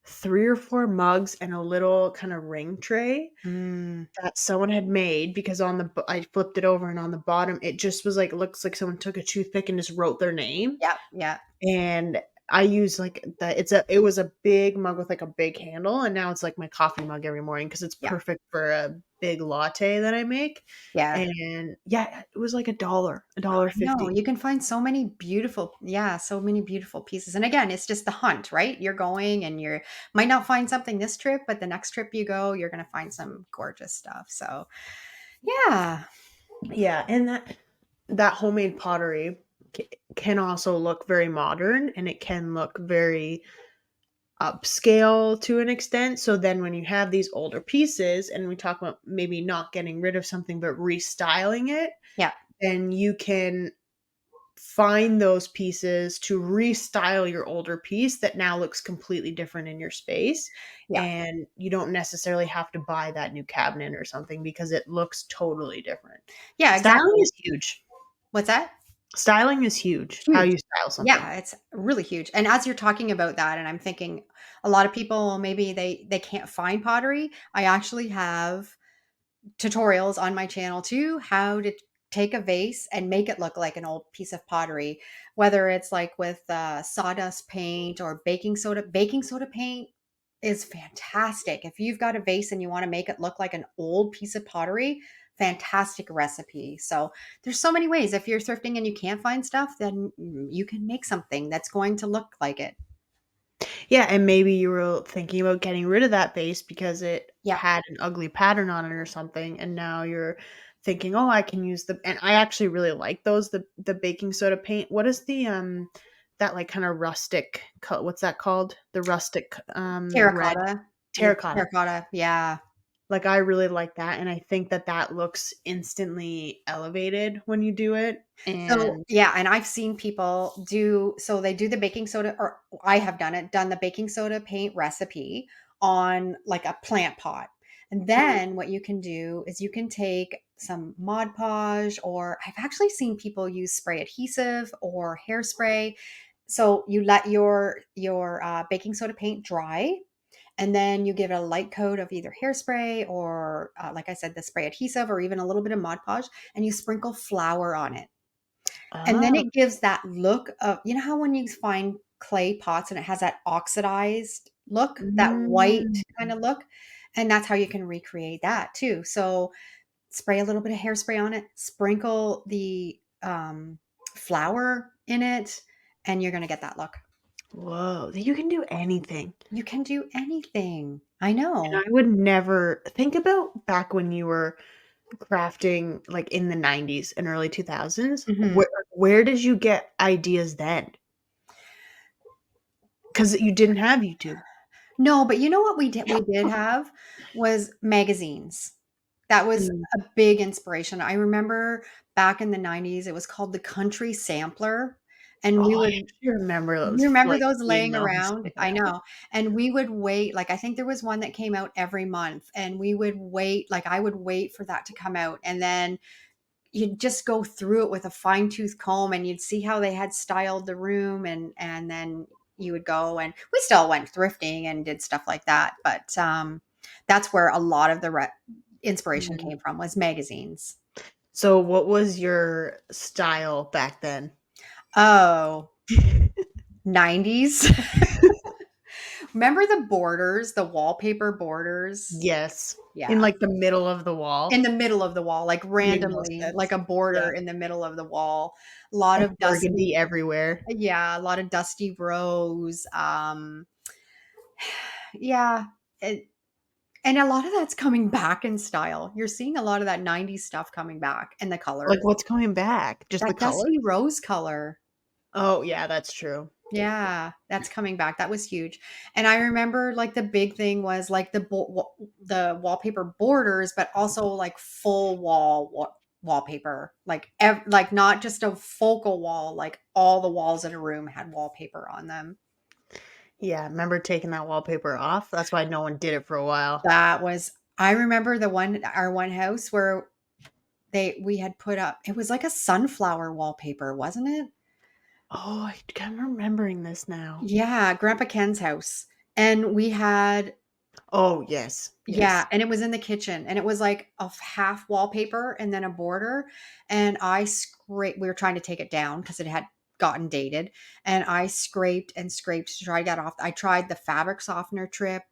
3 or 4 mugs and a little kinda ring tray Mm, that someone had made because I flipped it over and on the bottom, it just was like, looks like someone took a toothpick and just wrote their name. yeah, yeah, And I use, like, it was a big mug with, like, a big handle, and now it's, like, my coffee mug every morning because it's yeah, perfect for a big latte that I make, yeah. and yeah, it was, like, a dollar No, 50. you can find so many beautiful, yeah, so many beautiful pieces. And again, it's just the hunt, right? You're going and you're might not find something this trip, but the next trip you go, you're going to find some gorgeous stuff. So, yeah. Yeah, and that homemade pottery can also look very modern, and it can look very upscale to an extent. So then when you have these older pieces and we talk about maybe not getting rid of something but restyling it, Yeah. then you can find those pieces to restyle your older piece that now looks completely different in your space. Yeah. And you don't necessarily have to buy that new cabinet or something because it looks totally different. Yeah, Styling exactly. is huge. What's that? Styling is huge, how Huge. you style something. Yeah, it's really huge. And as you're talking about that, and I'm thinking a lot of people maybe they can't find pottery. I actually have tutorials on my channel too, how to take a vase and make it look like an old piece of pottery, whether it's like with sawdust paint or baking soda. Baking soda paint is fantastic. If you've got a vase and you want to make it look like an old piece of pottery, fantastic recipe. So there's so many ways. If you're thrifting and you can't find stuff, then you can make something that's going to look like it. Yeah, and maybe you were thinking about getting rid of that vase because it Yeah. had an ugly pattern on it or something, and now you're thinking, "Oh, I can use the," and I actually really like those, the baking soda paint. What is that, like, kinda rustic what's that called? The rustic, red Terracotta. The terracotta. terracotta. Yeah. Like, I really like that, and I think that that looks instantly elevated when you do it, So, and yeah, and I've seen people do so they do the baking soda, or I have done the baking soda paint recipe on like a plant pot. And mm, then what you can do is you can take some Mod Podge, or I've actually seen people use spray adhesive or hairspray. So you let your baking soda paint dry, and then you give it a light coat of either hairspray or, like I said, the spray adhesive or even a little bit of Mod Podge, and you sprinkle flour on it. And then oh, it gives that look of, you know how when you find clay pots and it has that oxidized look, that white mm. kind of look? And that's how you can recreate that too. So spray a little bit of hairspray on it, sprinkle the flour in it, and you're going to get that look. Whoa, you can do anything. You can do anything. I And know. I would never think about back when you were crafting, like, in the 90s and early 2000s, Mhm. where did you get ideas then? Because you didn't have YouTube. No, but you know what we did have was magazines. That was Mm. a big inspiration. I remember back in the '90s, it was called the Country Sampler, and Oh, we I would actually remember those, you remember like, those seeing laying those. around? I Yeah. know, and we would wait, like, I think there was one that came out every month, and we would wait, like, I would wait for that to come out, and then you'd just go through it with a fine tooth comb and you'd see how they had styled the room, and then you would go, and we still went thrifting and did stuff like that, but that's where a lot of the inspiration Mhm. came from, was magazines. So what was your style back then? Oh, '90s. Remember the borders, the wallpaper borders? Yes. In, Yeah. like, the middle of the In wall. the middle of the wall, like, Made no randomly, like sense. a Yeah. border in the middle of the wall. A lot And of dusty burgundy everywhere. Yeah, a lot of dusty rows, yeah, it and a lot of that's coming back in style. You're seeing a lot of that '90s stuff coming back and the Like, colors. what's coming back? Just the That colors? dusty rose color. Oh, yeah, that's true. Yeah, that's coming back. That was huge. And I remember, like, the big thing was, like, the wallpaper borders, but also, like, full wallpaper. Like, not just a focal wall, like, all the walls in a room had wallpaper on them. Yeah, remember taking that wallpaper off? That's why no one did it for a while. That was I remember our one house where we had put up it was like a sunflower wallpaper, wasn't it? Oh, I'm remembering this now. Yeah, Grandpa Ken's house. And we had Oh, yes, Yeah, yes. and it was in the kitchen, and it was like a half wallpaper and then a border, and I scraped we were trying to take it down because it had gotten dated, and I scraped and scraped to try to get off. I tried the fabric softener trick,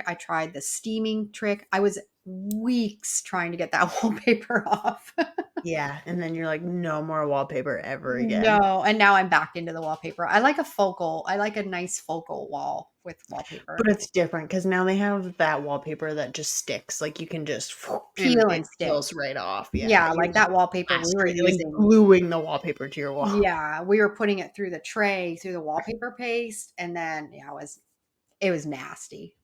I tried the steaming trick. I was weeks trying to get that wallpaper off. Yeah, and then you're like, "No more wallpaper ever again." No, and now I'm back into the wallpaper. I like a nice focal wall with wallpaper. But it's different because now they have that wallpaper that just sticks, like, you can just and Peel and it stick. peels right off, yeah, Yeah, you're like not that wallpaper we were plastering like, using. gluing the wallpaper to your wall. Yeah, we were putting it through the tray, through the wallpaper paste, and then, yeah, it was nasty.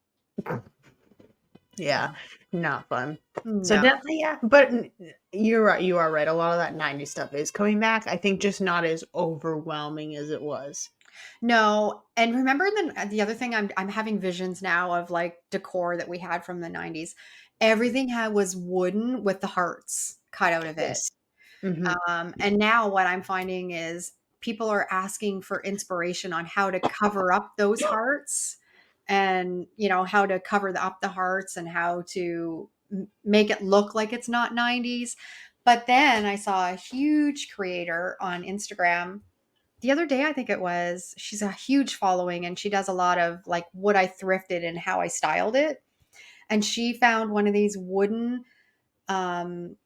Yeah, not fun. So No. definitely, yeah, but you're right, you are right, a lot of that '90s stuff is coming back, I think just not as overwhelming as it was. No, and remember the other thing I'm having visions now of, like, decor that we had from the '90s. Everything had was wooden with the hearts cut out of it. Yes. Mhm. And now what I'm finding is people are asking for inspiration on how to cover up those hearts and, how to cover up the hearts and how to make it look like it's not '90s. But then I saw a huge creator on Instagram the other day, I think it was. She's a huge following and she does a lot of like what I thrifted and how I styled it. And she found one of these wooden um,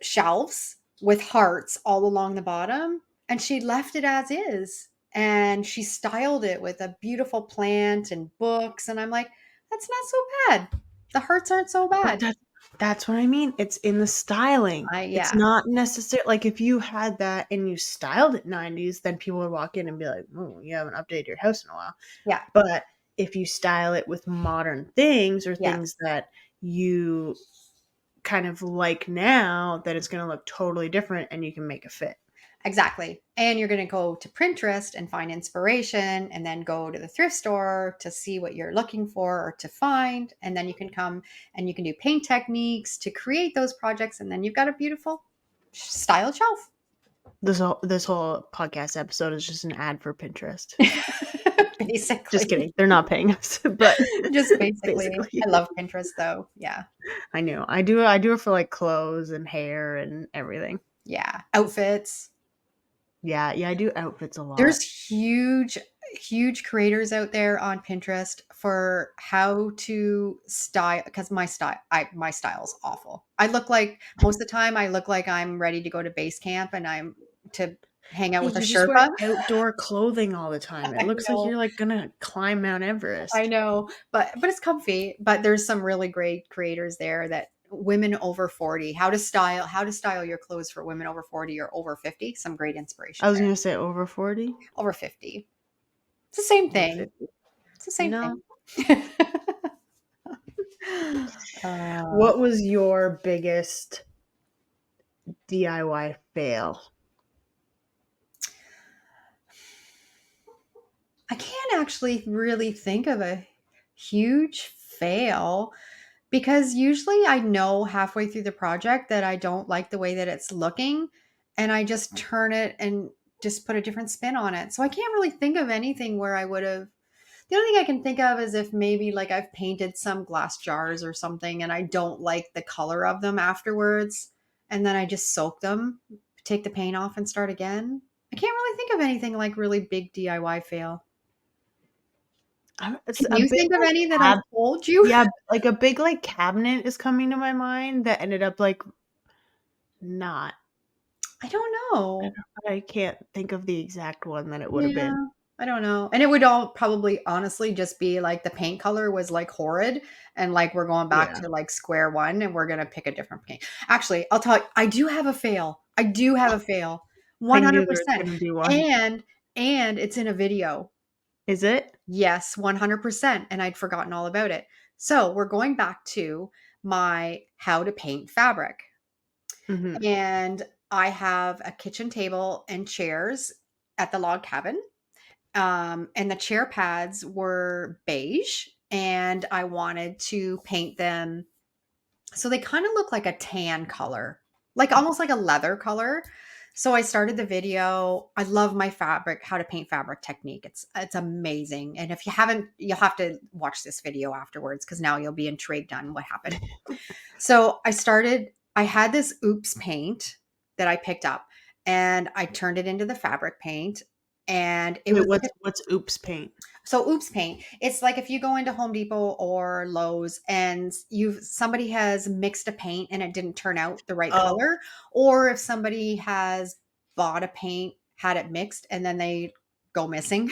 shelves with hearts all along the bottom, and she left it as is. And she styled it with a beautiful plant and books. And I'm like, that's not so bad. The hearts aren't so But bad. that's what I mean, it's in the styling. It's Yeah, not necessar like, if you had that and you styled it '90s, then people would walk in and be like, "Oh, you haven't updated your house in a while." yeah, But if you style it with modern things or yeah. things that you kind of like now, then it's gonna look totally different and you can make it fit. Exactly. And you're going to go to Pinterest and find inspiration and then go to the thrift store to see what you're looking for or to find. And then you can come and you can do paint techniques to create those projects. And then you've got a beautiful styled shelf. This whole podcast episode is just an ad for Pinterest. Just Basically. kidding, they're not paying us, but Just basically. basically. I love Pinterest though. Yeah. I know. I do it for, like, clothes and hair and everything. Yeah. Outfits. Yeah, yeah, I do outfits a lot. There's huge creators out there on Pinterest for how to style because my style's awful. I look like most of the time I look like I'm ready to go to base camp and I'm to hang out Yeah, with a you just wear Sherpa. outdoor clothing all the time. It I looks like know. you're, like, gonna climb Mount I Everest. know, but it's comfy. But there's some really great creators there that women over 40, how to style your clothes for women over 40 or over 50. Some great I inspiration was there. gonna say over 40? Over 50. It's the same Over thing. 50. It's the same No. thing. Uh, What was your biggest DIY fail? I can't actually really think of a huge fail because usually I know halfway through the project that I don't like the way that it's looking and I just turn it and just put a different spin on it. So I can't really think of anything where I would have. The only thing I can think of is if maybe like I've painted some glass jars or something and I don't like the color of them afterwards and then I just soak them, take the paint off and start again. I can't really think of anything like really big DIY fail. It's Can a you big, think of like, any that I've cab told you? yeah, like, a big, like, cabinet is coming to my mind that ended up, like, not. I don't know. I can't think of the exact one that it would have been. Yeah, I don't know. And it would all probably honestly just be like the paint color was like horrid and like we're going back Yeah. to like square one and we're gonna pick a different paint. Actually, I'll tell you, I do have a fail. I do have a fail. I knew there was 100%. gonna be one. And and it's in a video. Is it? Yes, 100%. And I'd forgotten all about it. So we're going back to my how to paint fabric. Mhm. And I have a kitchen table and chairs at the log cabin. And the chair pads were beige, and I wanted to paint them so they kind of look like a tan color, like almost like a leather color. So I started the video. I love my fabric, how to paint fabric technique. It's amazing. And if you haven't, you'll have to watch this video afterwards because now you'll be intrigued on what happened. So I had this oops paint that I picked up and I turned it into the fabric paint. And it Wait, was what's oops paint? so oops paint. It's like if you go into Home Depot or Lowe's and somebody has mixed a paint and it didn't turn out the right Oh, color, or if somebody has bought a paint, had it mixed, and then they go missing.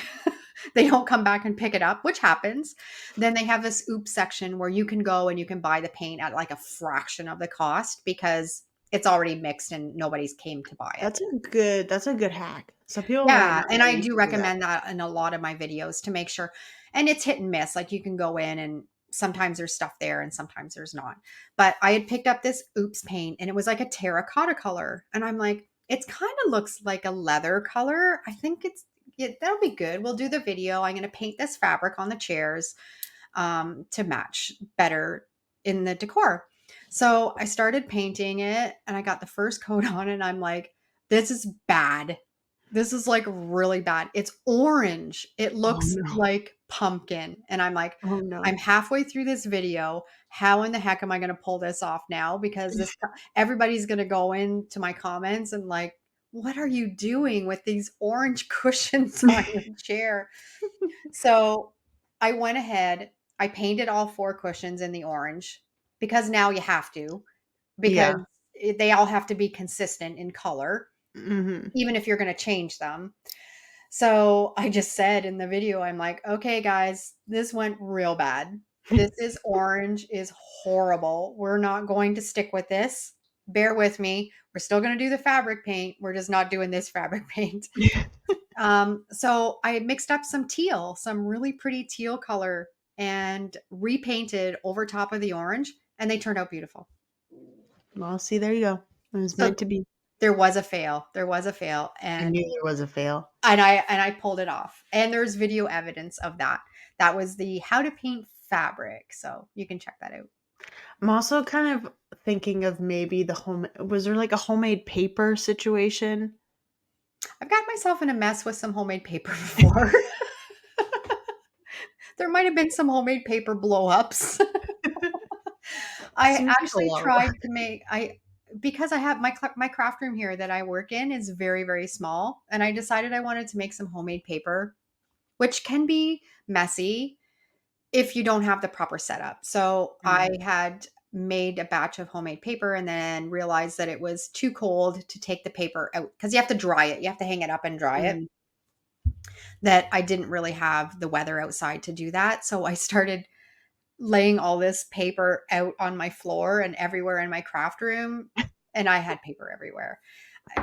They don't come back and pick it up, which happens. Then they have this oops section where you can go and you can buy the paint at like a fraction of the cost because it's already mixed and nobody's came to buy it. that's a good hack. Some people might Yeah, not and know I you do can do that. recommend that in a lot of my videos to make sure, and it's hit and miss, like, you can go in and sometimes there's stuff there and sometimes there's not. But I had picked up this oops paint and it was like a terracotta color, and I'm like, "It's kinda looks like a leather color. I think yeah, that'll be good. We'll do the video. I'm gonna paint this fabric on the chairs, to match better in the decor." So, I started painting it and I got the first coat on and I'm like, "This is bad. This is, like, really bad. It's orange. It Oh, looks no. like pumpkin." And I'm like, Oh, "I'm no. halfway through this video. How in the heck am I gonna pull this off now? Because everybody's gonna go into my comments and like, 'What are you doing with these orange cushions on your chair?'" So, I went ahead, I painted all 4 cushions in the orange because now you have to, because Yeah. they all have to be consistent in color, Mhm. even if you're gonna change them. So I just said in the video, I'm like, "Okay, guys, this went real bad. This is orange is horrible. We're not going to stick with this. Bear with me. We're still gonna do the fabric paint. We're just not doing this fabric paint." So I mixed up some teal, some really pretty teal color, and repainted over top of the orange, and they turned out beautiful. Well, see, there you go. It was So meant to be. there was a fail. There was a fail, I knew there was a fail. and I pulled it off. And there's video evidence of that. That was the how to paint fabric. So you can check that out. I'm also kind of thinking of maybe was there, like, a homemade paper situation? I've got myself in a mess with some homemade paper before. There might have been some homemade paper blow ups. I Seems like a actually lot of tried work. to make I because I have my craft room here that I work in is very, very small, and I decided I wanted to make some homemade paper, which can be messy if you don't have the proper setup. So I Mhm. had made a batch of homemade paper and then realized that it was too cold to take the paper out because you have to dry it. You have to hang it up and dry it. Mhm. That I didn't really have the weather outside to do that. So I started laying all this paper out on my floor and everywhere in my craft room. And I had paper everywhere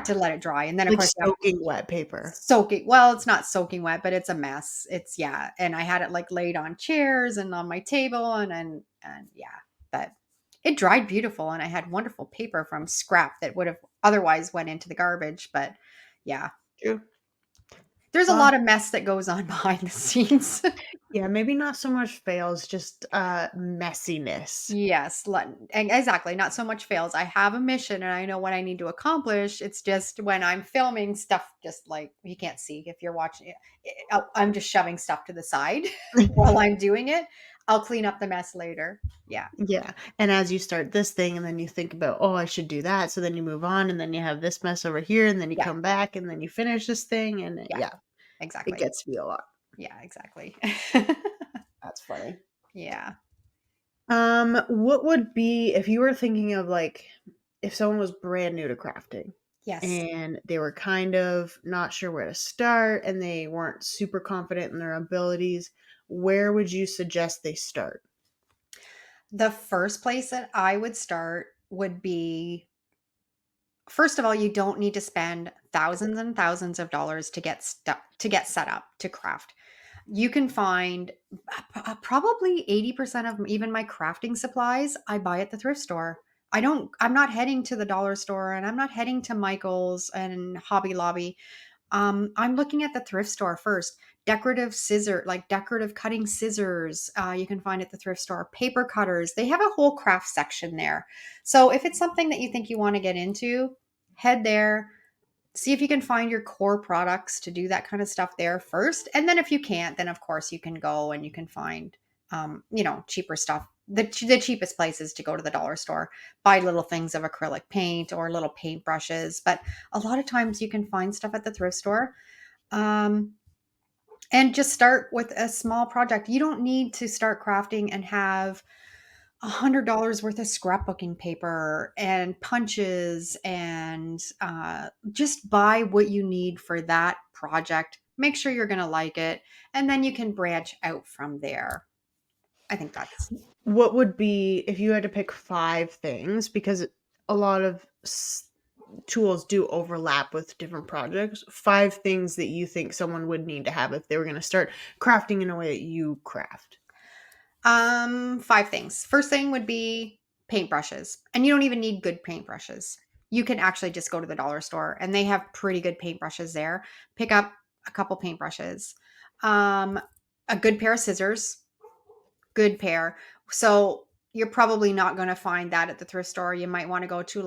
to let it dry. And then, of Like course, you have soaking wet paper. soaking. Well, it's not soaking wet, but it's a mess. It's yeah, and I had it like laid on chairs and on my table, and yeah, but it dried beautiful, and I had wonderful paper from scrap that would have otherwise went into the garbage. But yeah, True. there's a Well, lot of mess that goes on behind the scenes. yeah, maybe not so much fails, just, messiness. Yes, and exactly, not so much fails. I have a mission and I know what I need to accomplish. It's just when I'm filming stuff, just like you can't see if you're watching it. I'm just shoving stuff to the side while I'm doing it. I'll clean up the mess later. Yeah, Yeah, and as you start this thing and then you think about, "Oh, I should do that," so then you move on and then you have this mess over here and then you yeah, come back and then you finish this thing and yeah, yeah, it exactly. gets to be a lot. Yeah, exactly. That's funny. Yeah. What would be if you were thinking of like if someone was brand new to crafting Yes. and they were kind of not sure where to start and they weren't super confident in their abilities, where would you suggest they start? The first place that I would start would be, first of all, you don't need to spend thousands and thousands of dollars to get stuck to get set up to craft. You can find probably 80% of even my crafting supplies I buy at the thrift store. I'm not heading to the dollar store, and I'm not heading to Michael's and Hobby Lobby. I'm looking at the thrift store first. Decorative cutting scissors, you can find at the thrift store. Paper cutters, they have a whole craft section there. So if it's something that you think you want to get into, head there. See if you can find your core products to do that kind of stuff there first. And then if you can't, then of course you can go and you can find, cheaper stuff. The cheapest place is to go to the dollar store, buy little things of acrylic paint or little paint brushes. But a lot of times you can find stuff at the thrift store. Um, and just start with a small project. You don't need to start crafting and have $100 worth of scrapbooking paper and punches, and just buy what you need for that project. Make sure you're going to like it, and then you can branch out from there. I think that's What would be if you had to pick 5 things because a lot of tools do overlap with different projects, 5 things that you think someone would need to have if they were going to start crafting in a way that you craft? five things. First thing would be paintbrushes, and you don't even need good paintbrushes. You can actually just go to the dollar store, and they have pretty good paintbrushes there. Pick up a couple paintbrushes, um, a good pair of scissors, good pair. So you're probably not going to find that at the thrift store. You might want to go to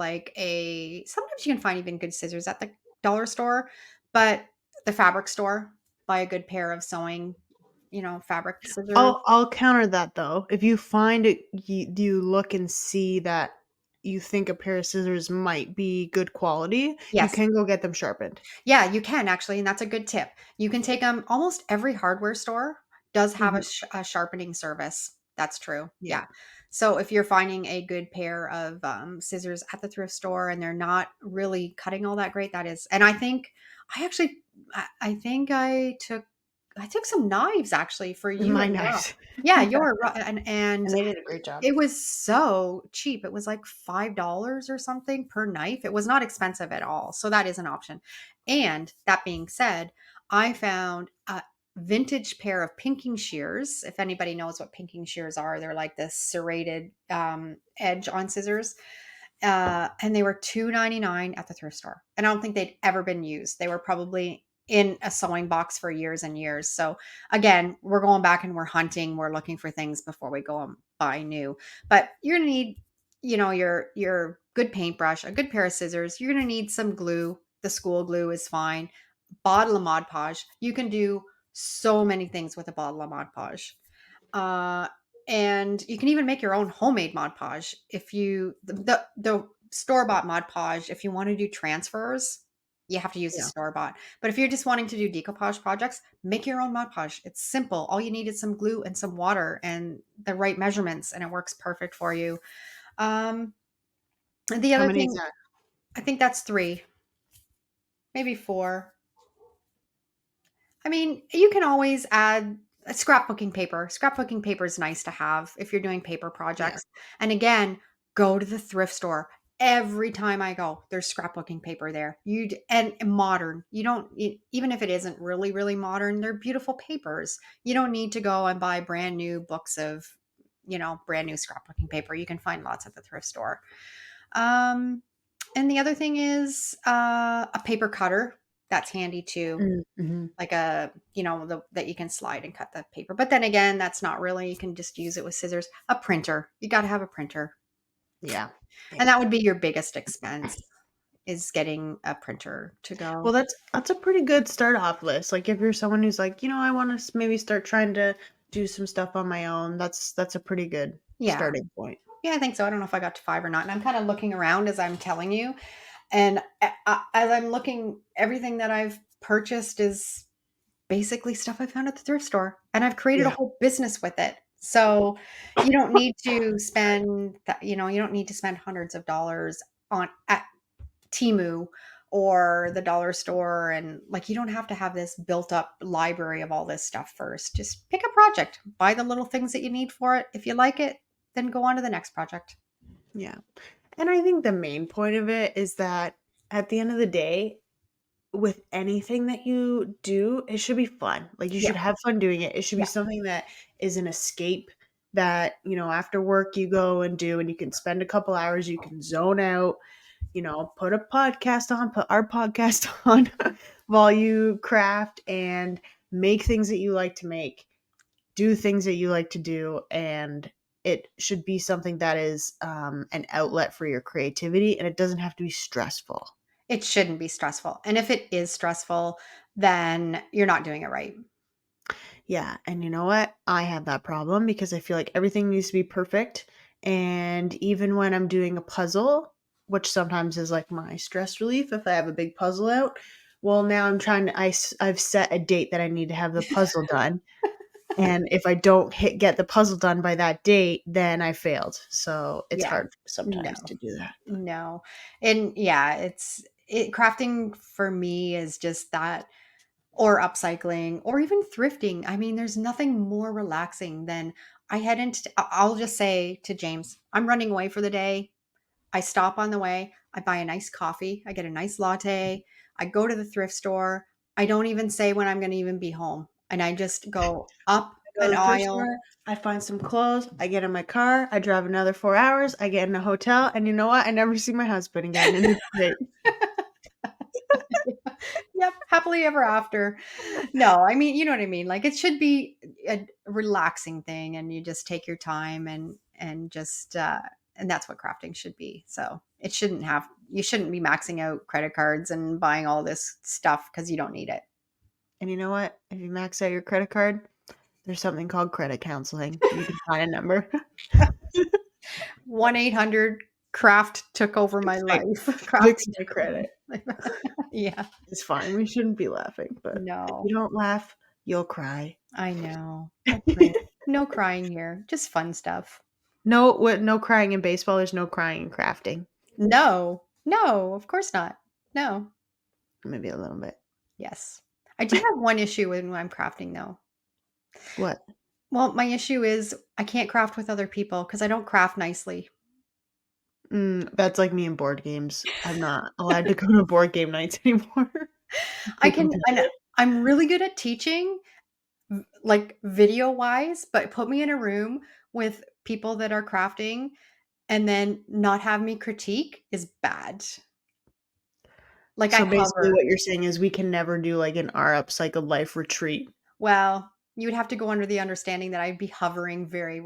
sometimes you can find even good scissors at the dollar store, but the fabric store, buy a good pair of sewing, fabric scissors. I'll counter that though. If you find it, you look and see that you think a pair of scissors might be good quality, you Yes. can go get them sharpened. Yeah, you can actually, and that's a good tip. You can take them. Almost every hardware store does have Hmm. a sharpening service. That's true. Yeah. Yeah. So if you're finding a good pair of scissors at the thrift store and they're not really cutting all that great, that is. And I think I actually, I think I took some knives actually for you My as well. knives. Yeah, Yeah. you're right, and And they did a great job. it was so cheap. It was like $5 or something per knife. It was not expensive at all. So that is an option. And that being said, I found a vintage pair of pinking shears. If anybody knows what pinking shears are, they're like this serrated edge on scissors. And they were $2.99 at the thrift store. And I don't think they'd ever been used. They were probably in a sewing box for years and years. So again, we're going back and we're hunting, we're looking for things before we go and buy new. But you're gonna need, your good paintbrush, a good pair of scissors. You're gonna need some glue. The school glue is fine. Bottle of Mod Podge. You can do so many things with a bottle of Mod Podge. Uh, and you can even make your own homemade Mod Podge if the store bought Mod Podge. If you want to do transfers, you have to use the Yeah. store bought. But if you're just wanting to do decoupage projects, make your own Mod Podge. It's simple. All you need is some glue and some water and the right measurements, and it works perfect for you. Um, and the How other many is thing, that? I think that's three, maybe four. I mean, you can always add a scrapbooking paper. Scrapbooking paper is nice to have if you're doing paper Yeah. projects. And again, go to the thrift store. Every time I go, there's scrapbooking paper there. And modern. You don't even if it isn't really really modern, they're beautiful papers. You don't need to go and buy brand new books of, brand new scrapbooking paper. You can find lots at the thrift store. Um and the other thing is a paper cutter. That's handy too, Mm-hmm. like that you can slide and cut the paper. But then again, that's not really, you can just use it with scissors. A printer. You got to have a printer. Yeah. Yeah. And that would be your biggest expense, is getting a printer to Well, go. that's a pretty good start off list. Like if you're someone who's like, I want to maybe start trying to do some stuff on my own. That's a pretty good Yeah. starting point. Yeah, I think so. I don't know if I got to 5 or not. And I'm kind of looking around as I'm telling you. And as I'm looking, everything that I've purchased is basically stuff I found at the thrift store, and I've created a Yeah. whole business with it. So, you don't need to spend that, you don't need to spend hundreds of dollars on at Temu or the dollar store, and like you don't have to have this built up library of all this stuff first. Just pick a project, buy the little things that you need for it. If you like it, then go on to the next project. Yeah. And I think the main point of it is that at the end of the day, with anything that you do, it should be fun. Like you Yeah. should have fun doing it. It should be Yeah. something that is an escape that, after work you go and do and you can spend a couple hours, you can zone out, put a podcast on, put our podcast on while you craft and make things that you like to make, do things that you like to do, and it should be something that is an outlet for your creativity, and it doesn't have to be stressful. It shouldn't be stressful. And if it is stressful, then you're not doing it right. Yeah, and you know what? I have that problem because I feel like everything needs to be perfect. And even when I'm doing a puzzle, which sometimes is like my stress relief if I have a big puzzle out, well, now I'm trying to, I've set a date that I need to have the puzzle done. And if I don't get the puzzle done by that date, then I failed. So it's Yeah. hard No. sometimes to do that. No. And yeah, crafting for me is just that, or upcycling or even thrifting. I mean, there's nothing more relaxing than I'll just say to James, I'm running away for the day. I stop on the way, I buy a nice coffee, I get a nice latte, I go to the thrift store. I don't even say when I'm going to even be home. And I just go up I go an to the thrift aisle. store, I find some clothes, I get in my car, I drive another 4 hours, I get in a hotel, and you know what? I never see my husband again, and it's great. Yep, happily ever after. No, I mean, you know what I mean? Like it should be a relaxing thing and you just take your time and just and that's what crafting should be. So, you shouldn't be maxing out credit cards and buying all this stuff because you don't need it. And you know what? If you max out your credit card, there's something called credit counseling. You can find a number. 1-800 craft took over my Fix my life. Craft fix my took over credit. my life. Yeah. It's fine. We shouldn't be laughing, but if No. you don't laugh, you'll cry. I know. That's right. No crying here. Just fun stuff. No crying in baseball, there's no crying in crafting. No. No, of course not. No. Maybe a little bit. Yes. I do have one issue when I'm crafting though. What? Well, my issue is I can't craft with other people because I don't craft nicely. That's like me in board games. I'm not allowed to go to board game nights anymore. I Too can I know competitive. I'm really good at teaching, like video wise, but put me in a room with people that are crafting and then not have me critique is bad. Like I So basically hover. what you're saying is we can never do like an our upcycled life retreat. Well, you would have to go under the understanding that I'd be hovering very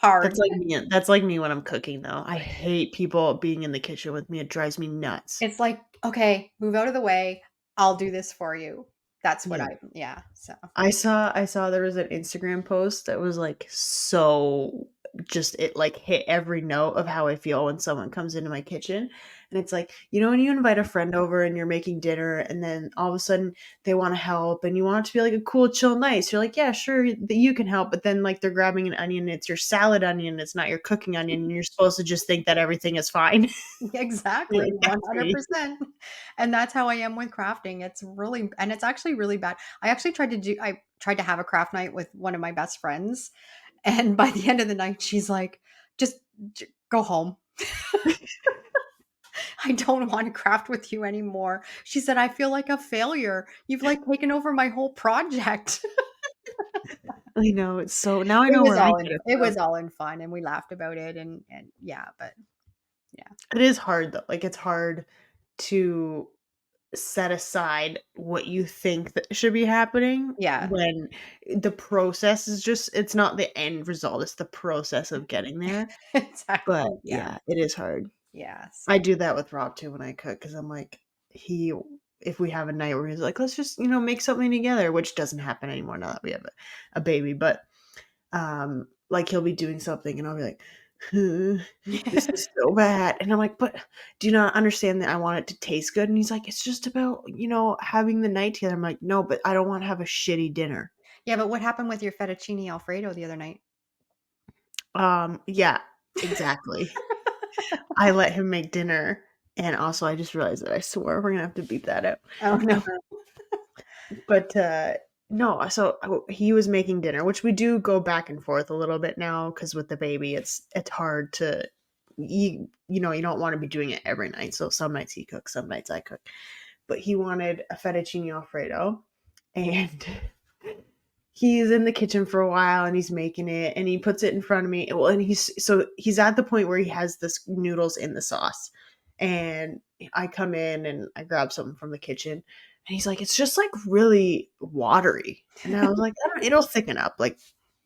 hard. That's like me when I'm cooking though. I hate people being in the kitchen with me. It drives me nuts. It's like, "Okay, move out of the way. I'll do this for you." That's what Yeah. yeah, so I saw there was an Instagram post that was like so just it like hit every note of how I feel when someone comes into my kitchen. And it's like, when you invite a friend over and you're making dinner and then all of a sudden they want to help and you want it to be like a cool, chill, nice. You're like, yeah, sure that you can help. But then like they're grabbing an onion, it's your salad onion, it's not your cooking onion, and you're supposed to just think that everything is fine. You're exactly, like, that's me. 100%. And that's how I am with crafting. It's actually really bad. I tried to have a craft night with one of my best friends, and by the end of the night, she's like, "Just go home. I don't want to craft with you anymore." She said, "I feel like a failure. You've like taken over my whole project." I know it's so now I know where I get it It from. was all in fun and we laughed about it and yeah, but yeah. It is hard though. Like it's hard to set aside what you think that should be happening Yeah. when the process is just it's not the end result, it's the process of getting there. But Exactly. Yeah. yeah, it is hard. Yeah. So I do that with Rob too when I cook because I'm like, he if we have a night where he's like, let's just, make something together, which doesn't happen anymore now that we have a baby, but like he'll be doing something and I'll be like, This is so bad. And I'm like, but do you not understand that I want it to taste good? And he's like, it's just about, having the night together. I'm like, no, but I don't want to have a shitty dinner. Yeah, but what happened with your fettuccine alfredo the other night? Yeah, exactly. I let him make dinner. And also I just realized that I swore we're gonna have to beat that out. Oh, no. But no, so he was making dinner, which we do go back and forth a little bit now because with the baby, it's hard to you don't want to be doing it every night. So some nights he cooks, some nights I cook. But he wanted a fettuccine alfredo, and he's in the kitchen for a while and he's making it and he puts it in front of me. Well, and he's at the point where he has this noodles in the sauce, and I come in and I grab something from the kitchen and he's like, it's just like really watery. And I was like, it'll thicken up. Like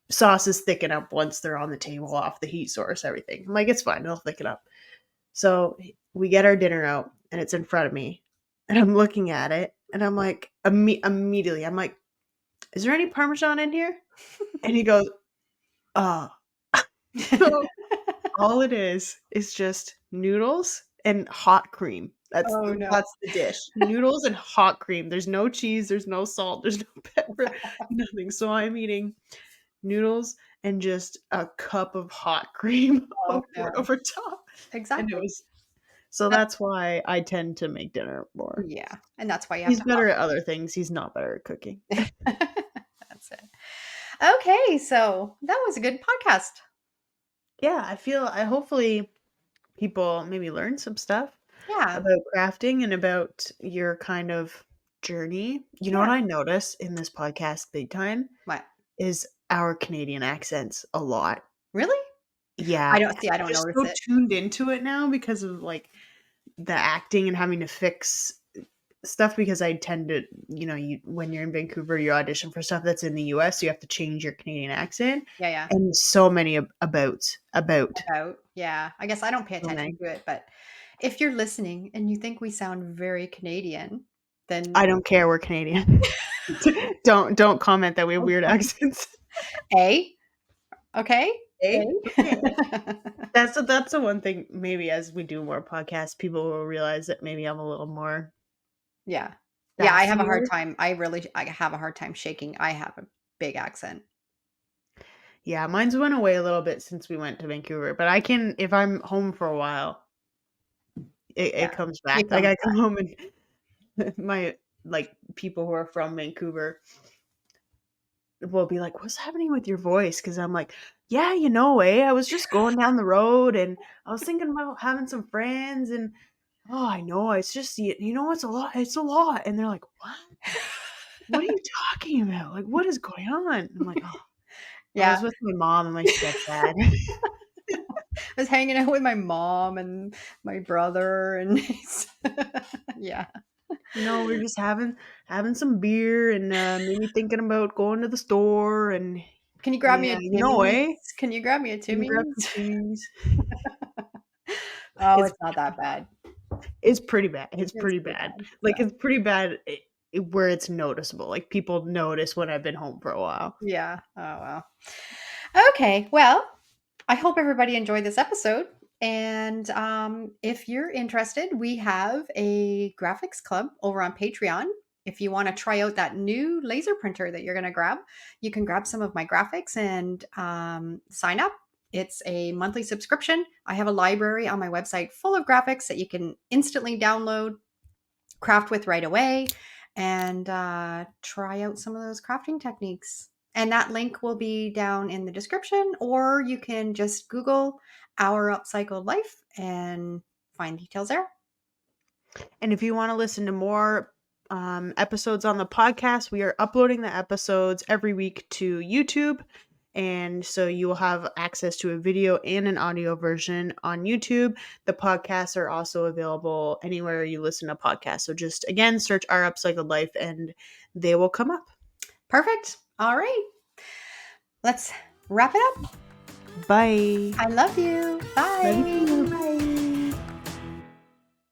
sauces thicken up once they're on the table off the heat source, everything. I'm like, it's fine, it'll thicken up. So we get our dinner out and it's in front of me and I'm looking at it and I'm like, immediately, I'm like, is there any Parmesan in here? And he goes, oh. So all it is just noodles and hot cream. Oh, no. That's the dish. Noodles and hot cream. There's no cheese, there's no salt, there's no pepper, nothing. So I'm eating noodles and just a cup of hot cream Oh, no. over top. And Exactly. that's why I tend to make dinner more. Yeah, and that's why you have He's to better at other things. He's not better at cooking. That's it. Okay, so that was a good podcast. Yeah, I hopefully people maybe learn some stuff Yeah. about crafting and about your kind of journey. You know Yeah. what I notice in this podcast big time What? is our Canadian accents a lot. Really? Yeah, I don't see, I I'm don't just notice so it. tuned into it now because of like the acting and having to fix stuff because I tend to, when you're in Vancouver, you audition for stuff that's in the US, so you have to change your Canadian accent. Yeah, yeah. And so many about About. Yeah. I guess I don't pay so attention many. to it, but if you're listening and you think we sound very Canadian, then I don't care, we're Canadian. Don't comment that we have weird accents. A, okay? A. Eh? Okay. That's the one thing maybe as we do more podcasts, people will realize that maybe I'm a little more Yeah. Yeah, I have a hard sassier. time. I have a hard time shaking. I have a big accent. Yeah, mine's went away a little bit since we went to Vancouver, but I can if I'm home for a while, Yeah. it comes back. It Like comes I come back. home and my like people who are from Vancouver will be like, "What's happening with your voice?" Because I'm like, "Yeah, I was just going down the road and I was thinking about having some friends and oh, I know, it's just it's a lot. It's a lot." And they're like, "What? What are you talking about? Like, what is going on?" I'm like, "Oh, well, I Yeah. was with my mom and my stepdad." I was hanging out with my mom and my brother and yeah. We're just having some beer and maybe thinking about going to the store and Can you grab me yeah, a Timmy's? eh? Can you grab me a You can grab some Timmy's? cheese. Oh, It's it's not that bad. it's pretty bad. It's It's pretty pretty bad. bad. Like it's pretty bad where it's noticeable. Like people notice when I've been home for a while. Yeah. Oh, well. Okay. Well, I hope everybody enjoyed this episode. And if you're interested, we have a graphics club over on Patreon. If you want to try out that new laser printer that you're going to grab, you can grab some of my graphics and sign up. It's a monthly subscription. I have a library on my website full of graphics that you can instantly download, craft with right away, and try out some of those crafting techniques. And that link will be down in the description, or you can just Google Our Upcycled Life and find details there. And if you want to listen to more episodes on the podcast, we are uploading the episodes every week to YouTube. And so you will have access to a video and an audio version on YouTube. The podcasts are also available anywhere you listen to podcasts. So just again, search Our Upcycled Life and they will come up. Perfect. All right. Let's wrap it up. Bye. I love you. Love you Bye. too.